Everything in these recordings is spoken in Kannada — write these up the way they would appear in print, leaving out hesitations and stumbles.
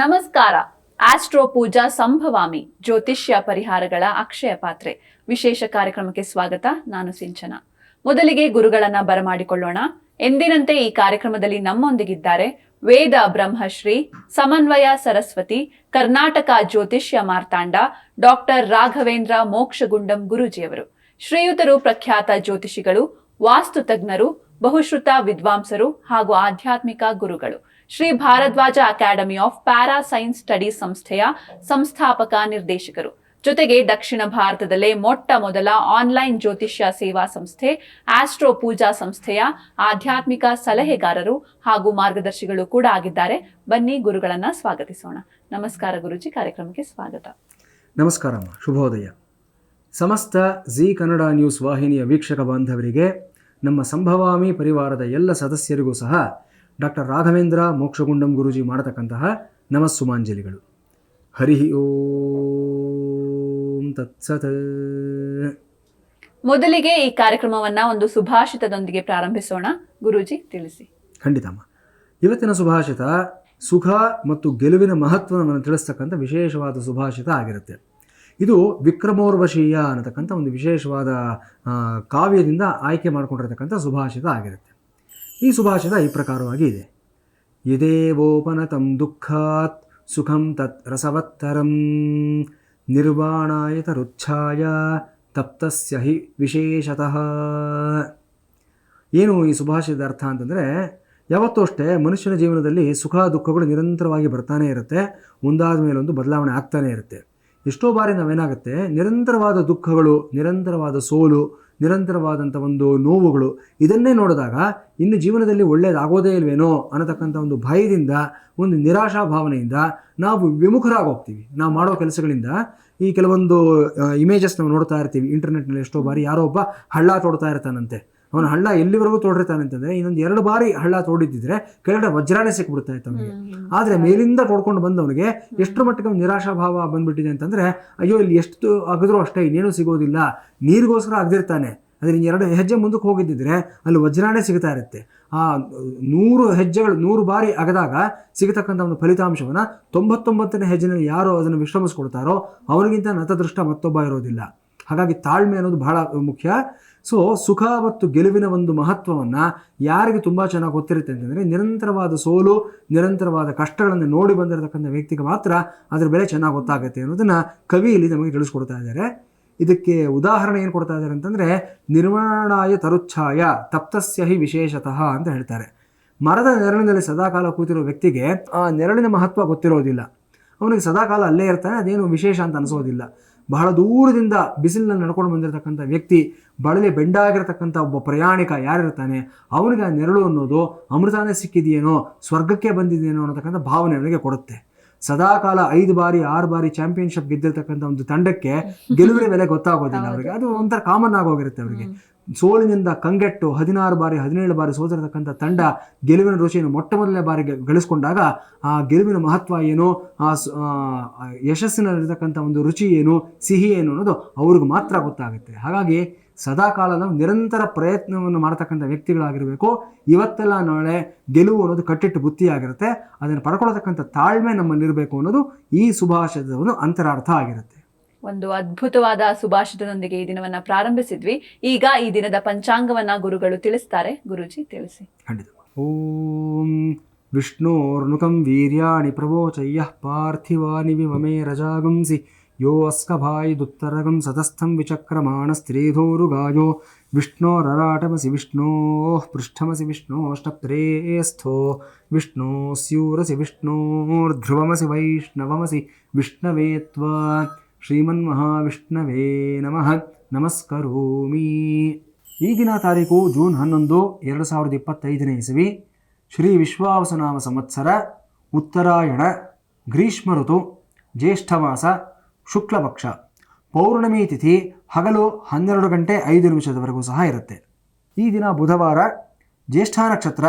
ನಮಸ್ಕಾರ. ಆಸ್ಟ್ರೋ ಪೂಜಾ ಸಂಭವಾಮಿ ಜ್ಯೋತಿಷ್ಯ ಪರಿಹಾರಗಳ ಅಕ್ಷಯ ಪಾತ್ರೆ ವಿಶೇಷ ಕಾರ್ಯಕ್ರಮಕ್ಕೆ ಸ್ವಾಗತ. ನಾನು ಸಿಂಚನ. ಮೊದಲಿಗೆ ಗುರುಗಳನ್ನ ಬರಮಾಡಿಕೊಳ್ಳೋಣ. ಎಂದಿನಂತೆ ಈ ಕಾರ್ಯಕ್ರಮದಲ್ಲಿ ನಮ್ಮೊಂದಿಗಿದ್ದಾರೆ ವೇದ ಬ್ರಹ್ಮಶ್ರೀ ಸಮನ್ವಯ ಸರಸ್ವತಿ ಕರ್ನಾಟಕ ಜ್ಯೋತಿಷ್ಯ ಮಾರ್ತಾಂಡ ಡಾಕ್ಟರ್ ರಾಘವೇಂದ್ರ ಮೋಕ್ಷಗುಂಡಂ ಗುರೂಜಿಯವರು. ಶ್ರೀಯುತರು ಪ್ರಖ್ಯಾತ ಜ್ಯೋತಿಷಿಗಳು, ವಾಸ್ತು ತಜ್ಞರು, ಬಹುಶ್ರುತ ವಿದ್ವಾಂಸರು ಹಾಗೂ ಆಧ್ಯಾತ್ಮಿಕ ಗುರುಗಳು. Shri Bharadwaj academy of para science studies ಸಂಸ್ಥೆಯ ಸಂಸ್ಥಾಪಕ ನಿರ್ದೇಶಕರು. ಜೊತೆಗೆ ದಕ್ಷಿಣ ಭಾರತದಲ್ಲೇ ಮೊಟ್ಟ ಮೊದಲ ಆನ್ಲೈನ್ ಜ್ಯೋತಿಷ್ಯ ಸೇವಾ ಸಂಸ್ಥೆ ಆಸ್ಟ್ರೋ ಪೂಜಾ ಸಂಸ್ಥೆಯ ಆಧ್ಯಾತ್ಮಿಕ ಸಲಹೆಗಾರರು ಹಾಗೂ ಮಾರ್ಗದರ್ಶಿಗಳು ಕೂಡ ಆಗಿದ್ದಾರೆ. ಬನ್ನಿ ಗುರುಗಳನ್ನ ಸ್ವಾಗತಿಸೋಣ. ನಮಸ್ಕಾರ ಗುರುಜಿ, ಕಾರ್ಯಕ್ರಮಕ್ಕೆ ಸ್ವಾಗತ. ನಮಸ್ಕಾರ, ಶುಭೋದಯ. ಸಮಸ್ತ ಜಿ ಕನ್ನಡ ನ್ಯೂಸ್ ವಾಹಿನಿಯ ವೀಕ್ಷಕ ಬಾಂಧವರಿಗೆ, ನಮ್ಮ ಸಂಭವಾಮಿ ಪರಿವಾರದ ಎಲ್ಲ ಸದಸ್ಯರಿಗೂ ಸಹ ಡಾಕ್ಟರ್ ರಾಘವೇಂದ್ರ ಮೋಕ್ಷಗುಂಡಂ ಗುರೂಜಿ ಮಾಡತಕ್ಕಂತಹ ನಮಸ್ಸುಮಾಂಜಲಿಗಳು. ಹರಿ ಓಂ ತತ್ಸತ್. ಮೊದಲಿಗೆ ಈ ಕಾರ್ಯಕ್ರಮವನ್ನ ಒಂದು ಸುಭಾಷಿತದೊಂದಿಗೆ ಪ್ರಾರಂಭಿಸೋಣ. ಗುರೂಜಿ ತಿಳಿಸಿ. ಖಂಡಿತಮ್ಮ. ಇವತ್ತಿನ ಸುಭಾಷಿತ ಸುಖ ಮತ್ತು ಗೆಲುವಿನ ಮಹತ್ವವನ್ನು ತಿಳಿಸ್ತಕ್ಕಂಥ ವಿಶೇಷವಾದ ಸುಭಾಷಿತ ಆಗಿರುತ್ತೆ. ಇದು ವಿಕ್ರಮೋರ್ವಶೀಯ ಅನ್ನತಕ್ಕಂಥ ಒಂದು ವಿಶೇಷವಾದ ಕಾವ್ಯದಿಂದ ಆಯ್ಕೆ ಮಾಡಿಕೊಂಡಿರತಕ್ಕಂಥ ಸುಭಾಷಿತ ಆಗಿರುತ್ತೆ. ಈ ಸುಭಾಷಿತ ಈ ಪ್ರಕಾರವಾಗಿ ಇದೆ. ಯದೇವೋಪನತಂ ದುಃಖಾತ್ ಸುಖಂ ತತ್ ರಸವತ್ತರಂ ನಿರ್ವಾಣಾಯ ತರುಚ್ಛಾಯ ತಪ್ತಸ್ಯ ಹಿ ವಿಶೇಷತಃ. ಏನು ಈ ಸುಭಾಷಿತದ ಅರ್ಥ ಅಂತಂದರೆ, ಯಾವತ್ತೂ ಅಷ್ಟೇ ಮನುಷ್ಯನ ಜೀವನದಲ್ಲಿ ಸುಖ ದುಃಖಗಳು ನಿರಂತರವಾಗಿ ಬರ್ತಾನೆ ಇರುತ್ತೆ, ಒಂದಾದ ಮೇಲೊಂದು ಬದಲಾವಣೆ ಆಗ್ತಾನೆ ಇರುತ್ತೆ. ಎಷ್ಟೋ ಬಾರಿ ನಾವೇನಾಗುತ್ತೆ, ನಿರಂತರವಾದ ದುಃಖಗಳು, ನಿರಂತರವಾದ ಸೋಲು, ನಿರಂತರವಾದಂಥ ಒಂದು ನೋವುಗಳು, ಇದನ್ನೇ ನೋಡಿದಾಗ ಇನ್ನು ಜೀವನದಲ್ಲಿ ಒಳ್ಳೆಯದಾಗೋದೇ ಇಲ್ವೇನೋ ಅನ್ನತಕ್ಕಂಥ ಒಂದು ಭಯದಿಂದ, ಒಂದು ನಿರಾಶಾ ಭಾವನೆಯಿಂದ ನಾವು ವಿಮುಖರಾಗೋಗ್ತೀವಿ. ನಾವು ಮಾಡೋ ಕೆಲಸಗಳಿಂದ ಈ ಕೆಲವೊಂದು ಇಮೇಜಸ್ ನಾವು ನೋಡ್ತಾ ಇರ್ತೀವಿ ಇಂಟರ್ನೆಟ್ನಲ್ಲಿ. ಎಷ್ಟೋ ಬಾರಿ ಯಾರೋ ಒಬ್ಬ ಹಳ್ಳ ತೋಡ್ತಾ ಇರ್ತಾನಂತೆ. ಅವನ ಹಳ್ಳ ಎಲ್ಲಿವರೆಗೂ ತೋಡಿರ್ತಾನೆ ಅಂತಂದರೆ, ಇನ್ನೊಂದು 2 ಬಾರಿ ಹಳ್ಳ ತೋಡಿದ್ದಿದ್ರೆ ಕೆಳಗಡೆ ವಜ್ರಾನೇ ಸಿಕ್ಬಿಡ್ತಾ ಇತ್ತು ಅವನಿಗೆ. ಆದರೆ ಮೇಲಿಂದ ತೋಡ್ಕೊಂಡು ಬಂದವನಿಗೆ ಎಷ್ಟರ ಮಟ್ಟಿಗೆ ಒಂದು ನಿರಾಶಾಭಾವ ಬಂದ್ಬಿಟ್ಟಿದೆ ಅಂತಂದರೆ, ಅಯ್ಯೋ ಇಲ್ಲಿ ಎಷ್ಟು ಅಗದ್ರೂ ಅಷ್ಟೇ, ಇನ್ನೇನು ಸಿಗೋದಿಲ್ಲ, ನೀರಿಗೋಸ್ಕರ ಅಗದಿರ್ತಾನೆ. ಆದರೆ 2 ಹೆಜ್ಜೆ ಮುಂದಕ್ಕೆ ಹೋಗಿದ್ದಿದ್ರೆ ಅಲ್ಲಿ ವಜ್ರಾನೇ ಸಿಗ್ತಾ ಇರುತ್ತೆ. ಆ 100 ಹೆಜ್ಜೆಗಳು 100 ಬಾರಿ ಅಗದಾಗ ಸಿಗತಕ್ಕಂಥ ಒಂದು ಫಲಿತಾಂಶವನ್ನು 99ನೇ ಹೆಜ್ಜೆನಲ್ಲಿ ಯಾರು ಅದನ್ನು ವಿಶ್ರಮಿಸ್ಕೊಡ್ತಾರೋ ಅವನಿಗಿಂತ ನತದೃಷ್ಟ ಮತ್ತೊಬ್ಬ ಇರೋದಿಲ್ಲ. ಹಾಗಾಗಿ ತಾಳ್ಮೆ ಅನ್ನೋದು ಬಹಳ ಮುಖ್ಯ. ಸೊ ಸುಖ ಮತ್ತು ಗೆಲುವಿನ ಒಂದು ಮಹತ್ವವನ್ನು ಯಾರಿಗೆ ತುಂಬ ಚೆನ್ನಾಗಿ ಗೊತ್ತಿರುತ್ತೆ ಅಂತಂದರೆ, ನಿರಂತರವಾದ ಸೋಲು, ನಿರಂತರವಾದ ಕಷ್ಟಗಳನ್ನು ನೋಡಿ ಬಂದಿರತಕ್ಕಂಥ ವ್ಯಕ್ತಿಗೆ ಮಾತ್ರ ಅದರ ಬೆಲೆ ಚೆನ್ನಾಗಿ ಗೊತ್ತಾಗುತ್ತೆ ಅನ್ನೋದನ್ನು ಕವಿ ಇಲ್ಲಿ ನಮಗೆ ತಿಳಿಸ್ಕೊಡ್ತಾ ಇದ್ದಾರೆ. ಇದಕ್ಕೆ ಉದಾಹರಣೆ ಏನು ಕೊಡ್ತಾ ಇದ್ದಾರೆ ಅಂತಂದರೆ, ನಿರ್ವಾಣಾಯ ತರುಚ್ಛಾಯ ತಪ್ತಸ್ಯ ಹಿ ವಿಶೇಷತಃ ಅಂತ ಹೇಳ್ತಾರೆ. ಮರದ ನೆರಳಿನಲ್ಲಿ ಸದಾಕಾಲ ಕೂತಿರೋ ವ್ಯಕ್ತಿಗೆ ಆ ನೆರಳಿನ ಮಹತ್ವ ಗೊತ್ತಿರೋದಿಲ್ಲ. ಅವನಿಗೆ ಸದಾಕಾಲ ಅಲ್ಲೇ ಇರ್ತಾನೆ, ಅದೇನು ವಿಶೇಷ ಅಂತ ಅನಿಸೋದಿಲ್ಲ. ಬಹಳ ದೂರದಿಂದ ಬಿಸಿಲಿನಲ್ಲಿ ನಡ್ಕೊಂಡು ಬಂದಿರತಕ್ಕಂಥ ವ್ಯಕ್ತಿ, ಬಳಲಿ ಬೆಂಡಾಗಿರತಕ್ಕಂಥ ಒಬ್ಬ ಪ್ರಯಾಣಿಕ ಯಾರಿರ್ತಾನೆ, ಅವನಿಗೆ ಆ ನೆರಳು ಅನ್ನೋದು ಅಮೃತಾನೇ ಸಿಕ್ಕಿದೆಯೇನೋ, ಸ್ವರ್ಗಕ್ಕೆ ಬಂದಿದೆಯೇನೋ ಅನ್ನತಕ್ಕಂಥ ಭಾವನೆ ಅವನಿಗೆ ಕೊಡುತ್ತೆ. ಸದಾಕಾಲ 5 ಬಾರಿ 6 ಬಾರಿ ಚಾಂಪಿಯನ್ಶಿಪ್ ಗೆದ್ದಿರ್ತಕ್ಕಂಥ ಒಂದು ತಂಡಕ್ಕೆ ಗೆಲುವಿನ ಬೆಲೆ ಗೊತ್ತಾಗೋದಿಲ್ಲ ಅವರಿಗೆ. ಅದು ಒಂಥರ ಕಾಮನ್ ಆಗೋಗಿರುತ್ತೆ ಅವರಿಗೆ. ಸೋಲಿನಿಂದ ಕಂಗೆಟ್ಟು 16 ಬಾರಿ 17 ಬಾರಿ ಸೋತಿರತಕ್ಕಂಥ ತಂಡ ಗೆಲುವಿನ ರುಚಿಯನ್ನು ಮೊಟ್ಟ ಮೊದಲನೇ ಬಾರಿಗೆ ಗಳಿಸ್ಕೊಂಡಾಗ ಆ ಗೆಲುವಿನ ಮಹತ್ವ ಏನು, ಆ ಯಶಸ್ಸಿನಲ್ಲಿರ್ತಕ್ಕಂಥ ಒಂದು ರುಚಿ ಏನು, ಸಿಹಿ ಏನು ಅನ್ನೋದು ಅವ್ರಿಗೆ ಮಾತ್ರ ಗೊತ್ತಾಗುತ್ತೆ. ಹಾಗಾಗಿ ಸದಾಕಾಲ ನಾವು ನಿರಂತರ ಪ್ರಯತ್ನವನ್ನು ಮಾಡ್ತಕ್ಕಂಥ ವ್ಯಕ್ತಿಗಳಾಗಿರಬೇಕು. ಇವತ್ತೆಲ್ಲ ನಾಳೆ ಗೆಲುವು ಅನ್ನೋದು ಕಟ್ಟಿಟ್ಟು ಬುತ್ತಿಯಾಗಿರುತ್ತೆ. ಅದನ್ನು ಪಡ್ಕೊಳ್ತಕ್ಕಂಥ ತಾಳ್ಮೆ ನಮ್ಮಲ್ಲಿರಬೇಕು ಅನ್ನೋದು ಈ ಸುಭಾಷಿತದ ಒಂದು ಅಂತರಾರ್ಥ ಆಗಿರುತ್ತೆ. ಒಂದು ಅದ್ಭುತವಾದ ಸುಭಾಷಿತದೊಂದಿಗೆ ಈ ದಿನವನ್ನ ಪ್ರಾರಂಭಿಸಿದ್ವಿ. ಈಗ ಈ ದಿನದ ಪಂಚಾಂಗವನ್ನ ಗುರುಗಳು ತಿಳಿಸ್ತಾರೆ. ಗುರುಜಿ ತಿಳಿಸಿ. ಖಂಡಿತ. ಓಂ ವಿಷ್ಣೋರ್ನುಕಂ ವೀರ್ಯಾಣಿ ಪ್ರವೋಚಯ್ಯ ಪಾರ್ಥಿವಾನಿ ವಿಮಮೇ ರಜಾಗಂಸಿ ಯೋ ಅಸ್ಕಭಾಯಿದುತ್ತರಗಂ ಸತಸ್ಥಂ ವಿಚಕ್ರಮಾಣ ಸ್ತ್ರೀಧೋರುಗಾಯೋ ವಿಷ್ಣೋರರಾಟಮಸಿ ವಿಷ್ಣೋಃ ಪೃಷ್ಠಮಸಿ ವಿಷ್ಣೋಷ್ಟಪ್ರೇಸ್ಥೋ ವಿಷ್ಣೋಸ್ಯೂರಸಿ ವಿಷ್ಣೋರ್ಧ್ರುವಮಸಿ ವೈಷ್ಣವಮಸಿ ವಿಷ್ಣವೇ ತ್ವಾ ಶ್ರೀಮನ್ಮಹಾವಿಷ್ಣವೇ ನಮಃ ನಮಸ್ಕರೋಮಿ. ಈಗಿನ ತಾರೀಕು ಜೂನ್ 11, 2025ನೇ ಇಸವಿ, ಶ್ರೀ ವಿಶ್ವಾವಸನಾಮ ಸಂವತ್ಸರ, ಉತ್ತರಾಯಣ, ಗ್ರೀಷ್ಮ ಋತು, ಜ್ಯೇಷ್ಠ ಮಾಸ, ಶುಕ್ಲಪಕ್ಷ, ಪೌರ್ಣಮಿ ತಿಥಿ ಹಗಲು 12 ಗಂಟೆ 5 ನಿಮಿಷದವರೆಗೂ ಸಹ ಇರುತ್ತೆ. ಈ ದಿನ ಬುಧವಾರ, ಜ್ಯೇಷ್ಠ ನಕ್ಷತ್ರ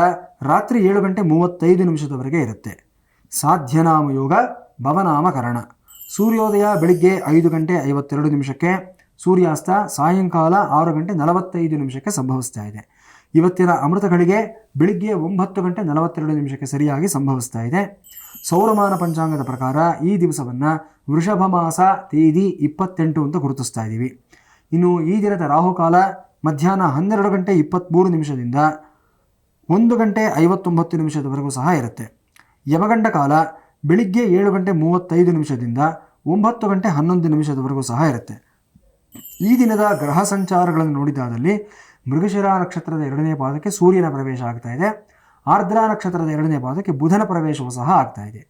ರಾತ್ರಿ 7 ಗಂಟೆ 35 ನಿಮಿಷದವರೆಗೆ ಇರುತ್ತೆ. ಸಾಧ್ಯನಾಮ ಯೋಗ, ಭವನಾಮಕರಣ. ಸೂರ್ಯೋದಯ ಬೆಳಿಗ್ಗೆ 5 ಗಂಟೆ 52 ನಿಮಿಷಕ್ಕೆ, ಸೂರ್ಯಾಸ್ತ ಸಾಯಂಕಾಲ 6 ಗಂಟೆ 45 ನಿಮಿಷಕ್ಕೆ ಸಂಭವಿಸ್ತಾ ಇದೆ. ಇವತ್ತಿನ ಅಮೃತಗಳಿಗೆ ಬೆಳಿಗ್ಗೆ 9:42 ಸರಿಯಾಗಿ ಸಂಭವಿಸ್ತಾ ಇದೆ. ಸೌರಮಾನ ಪಂಚಾಂಗದ ಪ್ರಕಾರ ಈ ದಿವಸವನ್ನು ವೃಷಭ ಮಾಸ ತೇದಿ 28 ಅಂತ ಗುರುತಿಸ್ತಾ ಇದ್ದೀವಿ. ಇನ್ನು ಈ ದಿನದ ರಾಹುಕಾಲ ಮಧ್ಯಾಹ್ನ 12:23 1:59 ಸಹ ಇರುತ್ತೆ. ಯಮಗಂಡ ಕಾಲ ಬೆಳಿಗ್ಗೆ 7:35 9:11 ಸಹ ಇರುತ್ತೆ. ಈ ದಿನದ ಗ್ರಹ ಸಂಚಾರಗಳನ್ನು ನೋಡಿದಾದಲ್ಲಿ ಮೃಗಶಿರ ನಕ್ಷತ್ರದ 2ನೇ ಪಾದಕ್ಕೆ ಸೂರ್ಯನ ಪ್ರವೇಶ ಆಗ್ತಾ ಇದೆ. ಆರ್ದ್ರಾ ನಕ್ಷತ್ರದ 2ನೇ ಪಾದಕ್ಕೆ ಬುಧನ ಪ್ರವೇಶವೂ ಸಹ ಆಗ್ತಾ ಇದೆ.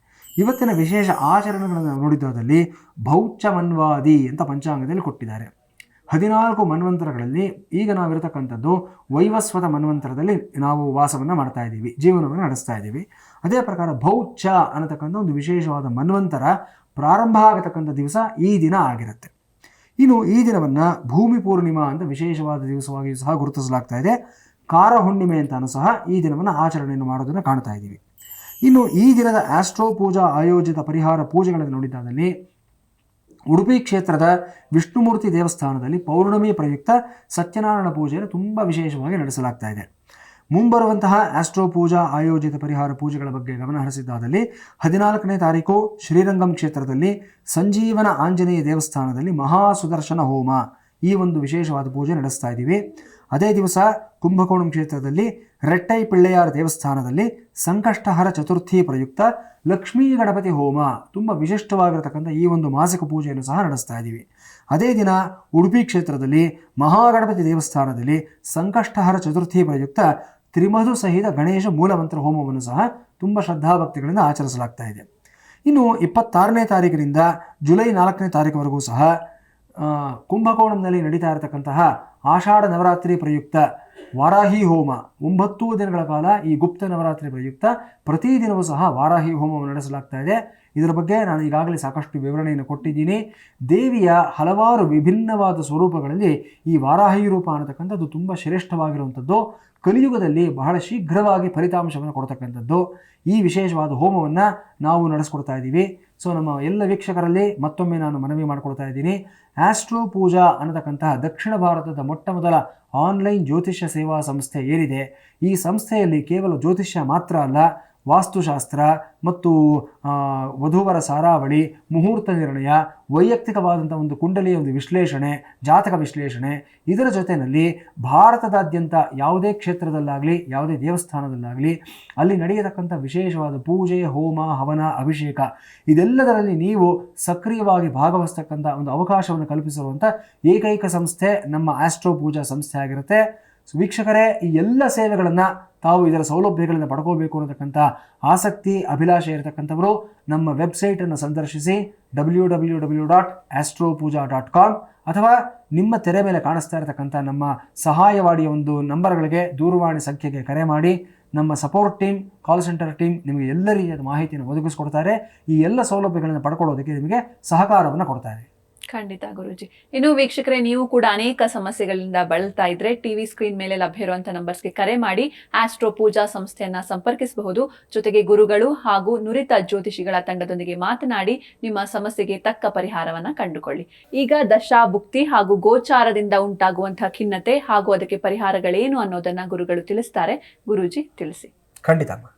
ಇವತ್ತಿನ ವಿಶೇಷ ಆಚರಣೆಗಳನ್ನು ನೋಡಿದಾದಲ್ಲಿ ಭೌಚ ಮನ್ವಾದಿ ಅಂತ ಪಂಚಾಂಗದಲ್ಲಿ ಕೊಟ್ಟಿದ್ದಾರೆ. 14 ಮನ್ವಂತರಗಳಲ್ಲಿ ಈಗ ನಾವಿರತಕ್ಕಂಥದ್ದು ವೈವಸ್ವತ ಮನ್ವಂತರದಲ್ಲಿ ನಾವು ವಾಸವನ್ನು ಮಾಡ್ತಾ ಇದ್ದೀವಿ, ಜೀವನವನ್ನು ನಡೆಸ್ತಾ ಇದ್ದೀವಿ. ಅದೇ ಪ್ರಕಾರ ಭೌಚ ಅನ್ನತಕ್ಕಂಥ ಒಂದು ವಿಶೇಷವಾದ ಮನ್ವಂತರ ಪ್ರಾರಂಭ ಆಗತಕ್ಕಂಥ ದಿವಸ ಈ ದಿನ ಆಗಿರುತ್ತೆ. ಇನ್ನು ಈ ದಿನವನ್ನು ಭೂಮಿ ಪೂರ್ಣಿಮಾ ಅಂತ ವಿಶೇಷವಾದ ದಿವಸವಾಗಿ ಸಹ ಗುರುತಿಸಲಾಗ್ತಾ ಇದೆ. ಕಾರ ಹುಣ್ಣಿಮೆ ಅಂತಾನು ಸಹ ಈ ದಿನವನ್ನು ಆಚರಣೆಯನ್ನು ಮಾಡೋದನ್ನು ಕಾಣ್ತಾ ಇದ್ದೀವಿ. ಇನ್ನು ಈ ದಿನದ ಆಸ್ಟ್ರೋ ಪೂಜಾ ಆಯೋಜಿತ ಪರಿಹಾರ ಪೂಜೆಗಳನ್ನು ನೋಡಿದ್ದಾದಲ್ಲಿ ಉಡುಪಿ ಕ್ಷೇತ್ರದ ವಿಷ್ಣುಮೂರ್ತಿ ದೇವಸ್ಥಾನದಲ್ಲಿ ಪೌರ್ಣಮಿ ಪ್ರಯುಕ್ತ ಸತ್ಯನಾರಾಯಣ ಪೂಜೆಯನ್ನು ತುಂಬ ವಿಶೇಷವಾಗಿ ನಡೆಸಲಾಗ್ತಾ ಇದೆ. ಮುಂಬರುವಂತಹ ಆಸ್ಟ್ರೋ ಪೂಜಾ ಆಯೋಜಿತ ಪರಿಹಾರ ಪೂಜೆಗಳ ಬಗ್ಗೆ ಗಮನ ಹರಿಸಿದ್ದಾದಲ್ಲಿ 14ನೇ ತಾರೀಕು ಶ್ರೀರಂಗಂ ಕ್ಷೇತ್ರದಲ್ಲಿ ಸಂಜೀವನ ಆಂಜನೇಯ ದೇವಸ್ಥಾನದಲ್ಲಿ ಮಹಾ ಸುದರ್ಶನ ಹೋಮ ಈ ಒಂದು ವಿಶೇಷವಾದ ಪೂಜೆ ನಡೆಸ್ತಾ ಇದ್ದೀವಿ. ಅದೇ ದಿವಸ ಕುಂಭಕೋಣಂ ಕ್ಷೇತ್ರದಲ್ಲಿ ರೆಟ್ಟೈ ಪಿಳ್ಳೆಯಾರ ದೇವಸ್ಥಾನದಲ್ಲಿ ಸಂಕಷ್ಟಹರ ಚತುರ್ಥಿ ಪ್ರಯುಕ್ತ ಲಕ್ಷ್ಮೀ ಗಣಪತಿ ಹೋಮ ತುಂಬ ವಿಶಿಷ್ಟವಾಗಿರತಕ್ಕಂಥ ಈ ಒಂದು ಮಾಸಿಕ ಪೂಜೆಯನ್ನು ಸಹ ನಡೆಸ್ತಾ ಇದ್ದೀವಿ. ಅದೇ ದಿನ ಉಡುಪಿ ಕ್ಷೇತ್ರದಲ್ಲಿ ಮಹಾಗಣಪತಿ ದೇವಸ್ಥಾನದಲ್ಲಿ ಸಂಕಷ್ಟಹರ ಚತುರ್ಥಿ ಪ್ರಯುಕ್ತ ತ್ರಿಮಧು ಸಹಿತ ಗಣೇಶ ಮೂಲಮಂತ್ರ ಹೋಮವನ್ನು ಸಹ ತುಂಬ ಶ್ರದ್ಧಾಭಕ್ತಿಗಳಿಂದ ಆಚರಿಸಲಾಗ್ತಾ ಇದೆ. ಇನ್ನು 26ನೇ ತಾರೀಕಿನಿಂದ ಜುಲೈ 4ನೇ ತಾರೀಕುವರೆಗೂ ಸಹ ಕುಂಭಕೋಣಂನಲ್ಲಿ ನಡೀತಾ ಇರತಕ್ಕಂತಹ ಆಷಾಢ ನವರಾತ್ರಿ ಪ್ರಯುಕ್ತ ವಾರಾಹಿ ಹೋಮ 9 ದಿನಗಳ ಕಾಲ ಈ ಗುಪ್ತ ನವರಾತ್ರಿ ಪ್ರಯುಕ್ತ ಪ್ರತಿದಿನವೂ ಸಹ ವಾರಾಹಿ ಹೋಮವನ್ನು ನಡೆಸಲಾಗ್ತಾ ಇದೆ. ಇದರ ಬಗ್ಗೆ ನಾನು ಈಗಾಗಲೇ ಸಾಕಷ್ಟು ವಿವರಣೆಯನ್ನು ಕೊಟ್ಟಿದ್ದೀನಿ. ದೇವಿಯ ಹಲವಾರು ವಿಭಿನ್ನವಾದ ಸ್ವರೂಪಗಳಲ್ಲಿ ಈ ವಾರಾಹಿ ರೂಪ ಅನ್ನತಕ್ಕಂಥದ್ದು ತುಂಬ ಶ್ರೇಷ್ಠವಾಗಿರುವಂಥದ್ದು. ಕಲಿಯುಗದಲ್ಲಿ ಬಹಳ ಶೀಘ್ರವಾಗಿ ಫಲಿತಾಂಶವನ್ನು ಕೊಡ್ತಕ್ಕಂಥದ್ದು. ಈ ವಿಶೇಷವಾದ ಹೋಮವನ್ನು ನಾವು ನಡೆಸ್ಕೊಡ್ತಾ ಇದ್ದೀವಿ. ಸೊ ನಮ್ಮ ಎಲ್ಲ ವೀಕ್ಷಕರಲ್ಲಿ ಮತ್ತೊಮ್ಮೆ ನಾನು ಮನವಿ ಮಾಡಿಕೊಡ್ತಾ ಇದ್ದೀನಿ. ಆಸ್ಟ್ರೋ ಪೂಜಾ ಅನ್ನತಕ್ಕಂತಹ ದಕ್ಷಿಣ ಭಾರತದ ಮೊಟ್ಟ ಮೊದಲ ಆನ್ಲೈನ್ ಜ್ಯೋತಿಷ್ಯ ಸೇವಾ ಸಂಸ್ಥೆ ಏನಿದೆ, ಈ ಸಂಸ್ಥೆಯಲ್ಲಿ ಕೇವಲ ಜ್ಯೋತಿಷ್ಯ ಮಾತ್ರ ಅಲ್ಲ, ವಾಸ್ತುಶಾಸ್ತ್ರ ಮತ್ತು ವಧುವರ ಸಾರಾವಳಿ, ಮುಹೂರ್ತ ನಿರ್ಣಯ, ವೈಯಕ್ತಿಕವಾದಂಥ ಒಂದು ಕುಂಡಲಿಯ ಒಂದು ವಿಶ್ಲೇಷಣೆ, ಜಾತಕ ವಿಶ್ಲೇಷಣೆ, ಇದರ ಜೊತೆಯಲ್ಲಿ ಭಾರತದಾದ್ಯಂತ ಯಾವುದೇ ಕ್ಷೇತ್ರದಲ್ಲಾಗಲಿ ಯಾವುದೇ ದೇವಸ್ಥಾನದಲ್ಲಾಗಲಿ ಅಲ್ಲಿ ನಡೆಯತಕ್ಕಂಥ ವಿಶೇಷವಾದ ಪೂಜೆ, ಹೋಮ, ಹವನ, ಅಭಿಷೇಕ ಇದೆಲ್ಲದರಲ್ಲಿ ನೀವು ಸಕ್ರಿಯವಾಗಿ ಭಾಗವಹಿಸ್ತಕ್ಕಂಥ ಒಂದು ಅವಕಾಶವನ್ನು ಕಲ್ಪಿಸಿರುವಂಥ ಏಕೈಕ ಸಂಸ್ಥೆ ನಮ್ಮ ಆಸ್ಟ್ರೋ ಪೂಜಾ ಸಂಸ್ಥೆ ಆಗಿರುತ್ತೆ. ವೀಕ್ಷಕರೇ, ಈ ಎಲ್ಲ ಸೇವೆಗಳನ್ನು ತಾವು ಇದರ ಸೌಲಭ್ಯಗಳನ್ನು ಪಡ್ಕೋಬೇಕು ಅನ್ನತಕ್ಕಂಥ ಆಸಕ್ತಿ, ಅಭಿಲಾಷೆ ಇರತಕ್ಕಂಥವರು ನಮ್ಮ ವೆಬ್ಸೈಟನ್ನು ಸಂದರ್ಶಿಸಿ www.astropuja.com ಅಥವಾ ನಿಮ್ಮ ತೆರೆ ಮೇಲೆ ಕಾಣಿಸ್ತಾ ಇರತಕ್ಕಂಥ ನಮ್ಮ ಸಹಾಯವಾಣಿಯ ಒಂದು ನಂಬರ್ಗಳಿಗೆ, ದೂರವಾಣಿ ಸಂಖ್ಯೆಗೆ ಕರೆ ಮಾಡಿ. ನಮ್ಮ support team, call centre team ನಿಮಗೆ ಎಲ್ಲ ರೀತಿಯ ಮಾಹಿತಿಯನ್ನು ಒದಗಿಸ್ಕೊಡ್ತಾರೆ. ಈ ಎಲ್ಲ ಸೌಲಭ್ಯಗಳನ್ನು ಪಡ್ಕೊಳ್ಳೋದಕ್ಕೆ ನಿಮಗೆ ಸಹಕಾರವನ್ನು ಕೊಡ್ತಾರೆ. ಖಂಡಿತ ಗುರುಜಿ. ಇನ್ನು ವೀಕ್ಷಕರೇ, ನೀವು ಕೂಡ ಅನೇಕ ಸಮಸ್ಯೆಗಳಿಂದ ಬಳಲ್ತಾ ಇದ್ರೆ ಟಿವಿ ಸ್ಕ್ರೀನ್ ಮೇಲೆ ಲಭ್ಯ ಇರುವಂತಹ ನಂಬರ್ಸ್ಗೆ ಕರೆ ಮಾಡಿ ಆಸ್ಟ್ರೋ ಪೂಜಾ ಸಂಸ್ಥೆಯನ್ನ ಸಂಪರ್ಕಿಸಬಹುದು. ಜೊತೆಗೆ ಗುರುಗಳು ಹಾಗೂ ನುರಿತ ಜ್ಯೋತಿಷಿಗಳ ತಂಡದೊಂದಿಗೆ ಮಾತನಾಡಿ ನಿಮ್ಮ ಸಮಸ್ಯೆಗೆ ತಕ್ಕ ಪರಿಹಾರವನ್ನ ಕಂಡುಕೊಳ್ಳಿ. ಈಗ ದಶಾ ಭುಕ್ತಿ ಹಾಗೂ ಗೋಚಾರದಿಂದ ಉಂಟಾಗುವಂತಹ ಖಿನ್ನತೆ ಹಾಗೂ ಅದಕ್ಕೆ ಪರಿಹಾರಗಳೇನು ಅನ್ನೋದನ್ನ ಗುರುಗಳು ತಿಳಿಸ್ತಾರೆ. ಗುರೂಜಿ, ತಿಳಿಸಿ. ಖಂಡಿತ.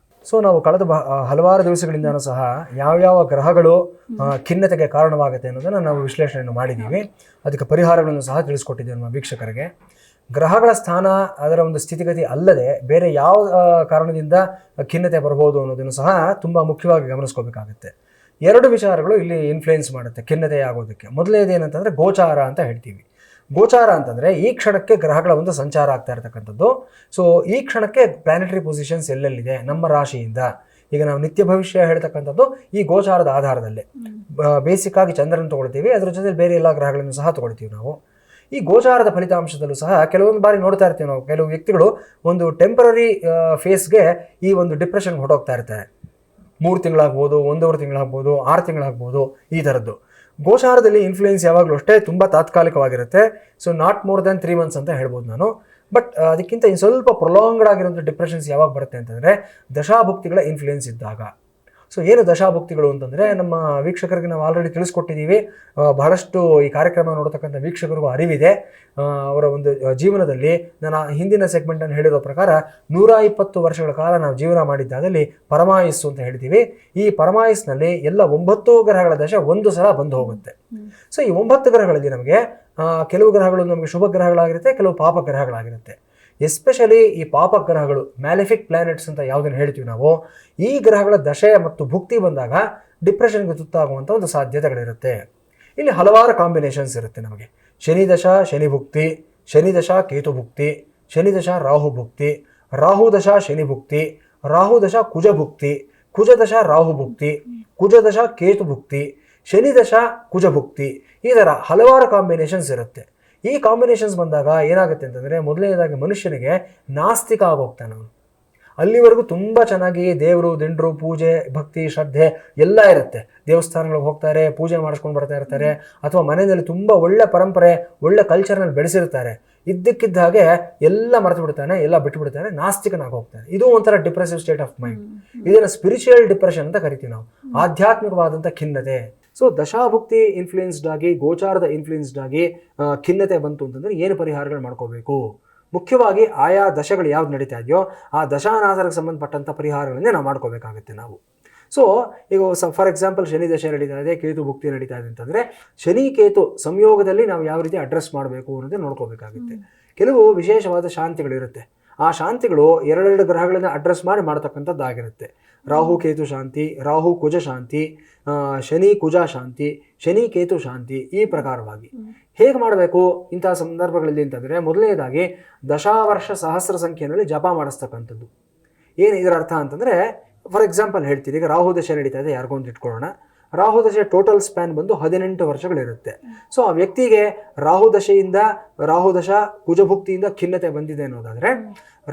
ಸೊ ನಾವು ಕಳೆದ ಹಲವಾರು ದಿವಸಗಳಿಂದನೂ ಸಹ ಯಾವ್ಯಾವ ಗ್ರಹಗಳು ಖಿನ್ನತೆಗೆ ಕಾರಣವಾಗುತ್ತೆ ಅನ್ನೋದನ್ನು ನಾವು ವಿಶ್ಲೇಷಣೆಯನ್ನು ಮಾಡಿದ್ದೀವಿ. ಅದಕ್ಕೆ ಪರಿಹಾರಗಳನ್ನು ಸಹ ತಿಳಿಸ್ಕೊಟ್ಟಿದ್ದೇವೆ ನಮ್ಮ ವೀಕ್ಷಕರಿಗೆ. ಗ್ರಹಗಳ ಸ್ಥಾನ, ಅದರ ಒಂದು ಸ್ಥಿತಿಗತಿ ಅಲ್ಲದೆ ಬೇರೆ ಯಾವ ಕಾರಣದಿಂದ ಖಿನ್ನತೆ ಬರ್ಬೋದು ಅನ್ನೋದನ್ನು ಸಹ ತುಂಬ ಮುಖ್ಯವಾಗಿ ಗಮನಿಸ್ಕೋಬೇಕಾಗುತ್ತೆ. 2 ವಿಚಾರಗಳು ಇಲ್ಲಿ ಇನ್ಫ್ಲುಯೆನ್ಸ್ ಮಾಡುತ್ತೆ ಖಿನ್ನತೆ ಆಗೋದಕ್ಕೆ. ಮೊದಲನೇದೇನಂತಂದರೆ ಗೋಚಾರ ಅಂತ ಹೇಳ್ತೀವಿ. ಗೋಚಾರ ಅಂತಂದರೆ ಈ ಕ್ಷಣಕ್ಕೆ ಗ್ರಹಗಳ ಒಂದು ಸಂಚಾರ ಆಗ್ತಾ ಇರತಕ್ಕಂಥದ್ದು. ಸೊ ಈ ಕ್ಷಣಕ್ಕೆ ಪ್ಲಾನೆಟರಿ ಪೊಸಿಷನ್ಸ್ ಎಲ್ಲೆಲ್ಲಿದೆ ನಮ್ಮ ರಾಶಿಯಿಂದ. ಈಗ ನಾವು ನಿತ್ಯ ಭವಿಷ್ಯ ಹೇಳ್ತಕ್ಕಂಥದ್ದು ಈ ಗೋಚಾರದ ಆಧಾರದಲ್ಲಿ. ಬೇಸಿಕ್ ಆಗಿ ಚಂದ್ರನ ತೊಗೊಳ್ತೀವಿ, ಅದರ ಜೊತೆ ಬೇರೆ ಎಲ್ಲ ಗ್ರಹಗಳನ್ನು ಸಹ ತೊಗೊಳ್ತೀವಿ ನಾವು. ಈ ಗೋಚಾರದ ಫಲಿತಾಂಶದಲ್ಲೂ ಸಹ ಕೆಲವೊಂದು ಬಾರಿ ನೋಡ್ತಾ ಇರ್ತೀವಿ ನಾವು, ಕೆಲವು ವ್ಯಕ್ತಿಗಳು ಒಂದು ಟೆಂಪರರಿ ಫೇಸ್ಗೆ ಈ ಒಂದು ಡಿಪ್ರೆಷನ್ಗೆ ಹೊಟ್ಟೋಗ್ತಾ ಇರ್ತಾರೆ. 3 ತಿಂಗಳಾಗ್ಬೋದು, 1.5 ತಿಂಗಳಾಗ್ಬೋದು, 6 ತಿಂಗಳಾಗ್ಬೋದು, ಈ ಥರದ್ದು. ಗೋಚಾರದಲ್ಲಿ ಇನ್ಫ್ಲೂಯೆನ್ಸ್ ಯಾವಾಗಲೂ ಅಷ್ಟೇ ತುಂಬ ತಾತ್ಕಾಲಿಕವಾಗಿರುತ್ತೆ. So not more than 3 months ಅಂತ ಹೇಳ್ಬೋದು ನಾನು. ಬಟ್ ಅದಕ್ಕಿಂತ ಇನ್ನು ಸ್ವಲ್ಪ ಪ್ರೊಲಾಂಗ್ಡ್ ಆಗಿರೋಂಥ ಡಿಪ್ರೆಷನ್ಸ್ ಯಾವಾಗ ಬರುತ್ತೆ ಅಂತಂದರೆ ದಶಾಭುಕ್ತಿಗಳ ಇನ್ಫ್ಲೂಯೆನ್ಸ್ ಇದ್ದಾಗ. ಸೊ ಏನು ದಶಾಭುಕ್ತಿಗಳು ಅಂತಂದರೆ ನಮ್ಮ ವೀಕ್ಷಕರಿಗೆ ನಾವು ಆಲ್ರೆಡಿ ತಿಳಿಸ್ಕೊಟ್ಟಿದ್ದೀವಿ. ಬಹಳಷ್ಟು ಈ ಕಾರ್ಯಕ್ರಮ ನೋಡತಕ್ಕಂಥ ವೀಕ್ಷಕರಿಗೂ ಅರಿವಿದೆ. ಅವರ ಒಂದು ಜೀವನದಲ್ಲಿ ನಾನು ಹಿಂದಿನ ಸೆಗ್ಮೆಂಟನ್ನು ಹೇಳಿರೋ ಪ್ರಕಾರ 120 ವರ್ಷಗಳ ಕಾಲ ನಾವು ಜೀವನ ಮಾಡಿದ್ದಾದಲ್ಲಿ ಪರಮಾಯುಸ್ಸು ಅಂತ ಹೇಳ್ತೀವಿ. ಈ ಪರಮಾಯುಸ್ನಲ್ಲಿ ಎಲ್ಲ 9 ಗ್ರಹಗಳ ದಶೆ ಒಂದು ಸಲ ಬಂದು ಹೋಗುತ್ತೆ. ಸೊ ಈ 9 ಗ್ರಹಗಳಲ್ಲಿ ನಮಗೆ ಕೆಲವು ಗ್ರಹಗಳು ನಮಗೆ ಶುಭ ಗ್ರಹಗಳಾಗಿರುತ್ತೆ, ಕೆಲವು ಪಾಪ ಗ್ರಹಗಳಾಗಿರುತ್ತೆ. ಎಸ್ಪೆಷಲಿ ಈ ಪಾಪ ಗ್ರಹಗಳು ಮ್ಯಾಲಿಫಿಕ್ ಪ್ಲಾನೆಟ್ಸ್ ಅಂತ ಯಾವುದನ್ನು ಹೇಳ್ತೀವಿ ನಾವು, ಈ ಗ್ರಹಗಳ ದಶೆ ಮತ್ತು ಭುಕ್ತಿ ಬಂದಾಗ ಡಿಪ್ರೆಷನ್ಗೆ ತುತ್ತಾಗುವಂಥ ಒಂದು ಸಾಧ್ಯತೆಗಳಿರುತ್ತೆ. ಇಲ್ಲಿ ಹಲವಾರು ಕಾಂಬಿನೇಷನ್ಸ್ ಇರುತ್ತೆ ನಮಗೆ. ಶನಿ ದಶ ಶನಿ ಭುಕ್ತಿ, ಶನಿ ದಶ ಕೇತು ಭುಕ್ತಿ, ಶನಿ ದಶ ರಾಹು ಭುಕ್ತಿ, ರಾಹು ದಶ ಶನಿ ಭುಕ್ತಿ, ರಾಹು ದಶ ಕುಜ ಭುಕ್ತಿ, ಕುಜ ದಶ ರಾಹು ಭುಕ್ತಿ, ಕುಜ ದಶ ಕೇತು ಭುಕ್ತಿ, ಶನಿ ದಶ ಕುಜ ಭುಕ್ತಿ. ಈ ಥರ ಹಲವಾರು ಕಾಂಬಿನೇಷನ್ಸ್ ಇರುತ್ತೆ. ಈ ಕಾಂಬಿನೇಷನ್ಸ್ ಬಂದಾಗ ಏನಾಗುತ್ತೆ ಅಂತಂದರೆ, ಮೊದಲನೇದಾಗಿ ಮನುಷ್ಯನಿಗೆ ನಾಸ್ತಿಕ ಆಗೋಗ್ತಾನೆ ಅವನು. ಅಲ್ಲಿವರೆಗೂ ತುಂಬ ಚೆನ್ನಾಗಿ ದೇವರು ದಿಂಡ್ರು ಪೂಜೆ ಭಕ್ತಿ ಶ್ರದ್ಧೆ ಎಲ್ಲ ಇರುತ್ತೆ. ದೇವಸ್ಥಾನಗಳಿಗೆ ಹೋಗ್ತಾರೆ, ಪೂಜೆ ಮಾಡಿಸ್ಕೊಂಡು ಬರ್ತಾ ಇರ್ತಾರೆ, ಅಥವಾ ಮನೆಯಲ್ಲಿ ತುಂಬ ಒಳ್ಳೆ ಪರಂಪರೆ ಒಳ್ಳೆ ಕಲ್ಚರ್ನಲ್ಲಿ ಬೆಳೆಸಿರ್ತಾರೆ. ಇದ್ದಕ್ಕಿದ್ದ ಹಾಗೆ ಎಲ್ಲ ಮರೆತು ಬಿಡ್ತಾನೆ, ಎಲ್ಲ ಬಿಟ್ಟುಬಿಡ್ತಾನೆ, ನಾಸ್ತಿಕನಾಗಿ ಹೋಗ್ತಾನೆ. ಇದು ಒಂಥರ ಡಿಪ್ರೆಸಿವ್ ಸ್ಟೇಟ್ ಆಫ್ ಮೈಂಡ್. ಇದನ್ನು ಸ್ಪಿರಿಚುವಲ್ ಡಿಪ್ರೆಷನ್ ಅಂತ ಕರಿತೀವಿ ನಾವು, ಆಧ್ಯಾತ್ಮಿಕವಾದಂಥ ಖಿನ್ನತೆ. ಸೊ ದಶಾಭುಕ್ತಿ ಇನ್ಫ್ಲೂಯೆನ್ಸ್ಡ್ ಆಗಿ, ಗೋಚಾರದ ಇನ್ಫ್ಲೂಯೆನ್ಸ್ಡ್ ಆಗಿ ಖಿನ್ನತೆ ಬಂತು ಅಂತಂದರೆ ಏನು ಪರಿಹಾರಗಳು ಮಾಡ್ಕೋಬೇಕು? ಮುಖ್ಯವಾಗಿ ಆಯಾ ದಶಗಳು ಯಾವ್ದು ನಡೀತಾ ಇದೆಯೋ ಆ ದಶಾನಾಥರಿಗೆ ಸಂಬಂಧಪಟ್ಟಂಥ ಪರಿಹಾರಗಳನ್ನೇ ನಾವು ಮಾಡ್ಕೋಬೇಕಾಗುತ್ತೆ ನಾವು. ಸೊ ಈಗ ಫಾರ್ ಎಕ್ಸಾಂಪಲ್ ಶನಿ ದಶೆ ನಡೀತಾ ಇದೆ, ಕೇತು ಭುಕ್ತಿ ನಡೀತಾ ಇದೆ ಅಂತಂದರೆ ಶನಿ ಕೇತು ಸಂಯೋಗದಲ್ಲಿ ನಾವು ಯಾವ ರೀತಿ ಅಡ್ರೆಸ್ ಮಾಡಬೇಕು ಅನ್ನೋದೇ ನೋಡ್ಕೋಬೇಕಾಗುತ್ತೆ. ಕೆಲವು ವಿಶೇಷವಾದ ಶಾಂತಿಗಳಿರುತ್ತೆ. ಆ ಶಾಂತಿಗಳು ಎರಡೆರಡು ಗ್ರಹಗಳನ್ನು ಅಡ್ರೆಸ್ ಮಾಡಿ ಮಾಡ್ತಕ್ಕಂಥದ್ದಾಗಿರುತ್ತೆ. ರಾಹು ಕೇತು ಶಾಂತಿ, ರಾಹು ಕುಜ ಶಾಂತಿ, ಶನಿ ಕುಜ ಶಾಂತಿ, ಶನಿ ಕೇತು ಶಾಂತಿ, ಈ ಪ್ರಕಾರವಾಗಿ ಹೇಗೆ ಮಾಡಬೇಕು ಇಂತಹ ಸಂದರ್ಭಗಳಲ್ಲಿ ಅಂತಂದರೆ, ಮೊದಲನೇದಾಗಿ ದಶಾವರ್ಷ ಸಹಸ್ರ ಸಂಖ್ಯೆಯಲ್ಲಿ ಜಪ ಮಾಡಿಸ್ತಕ್ಕಂಥದ್ದು. ಏನು ಇದರ ಅರ್ಥ ಅಂತಂದರೆ, ಫಾರ್ ಎಕ್ಸಾಂಪಲ್ ಹೇಳ್ತೀನಿ, ಈಗ ರಾಹು ದಶೆ ನಡೀತಾ ಇದೆ, ಯಾರಿಗೂ ಒಂದು ಇಟ್ಕೊಳ್ಳೋಣ. ರಾಹು ದಶೆ ಟೋಟಲ್ ಸ್ಪ್ಯಾನ್ ಬಂದು 18 ವರ್ಷಗಳಿರುತ್ತೆ. ಸೊ ಆ ವ್ಯಕ್ತಿಗೆ ರಾಹು ದಶೆಯಿಂದ ರಾಹು ದಶ ಕುಜಭುಕ್ತಿಯಿಂದ ಖಿನ್ನತೆ ಬಂದಿದೆ ಅನ್ನೋದಾದರೆ,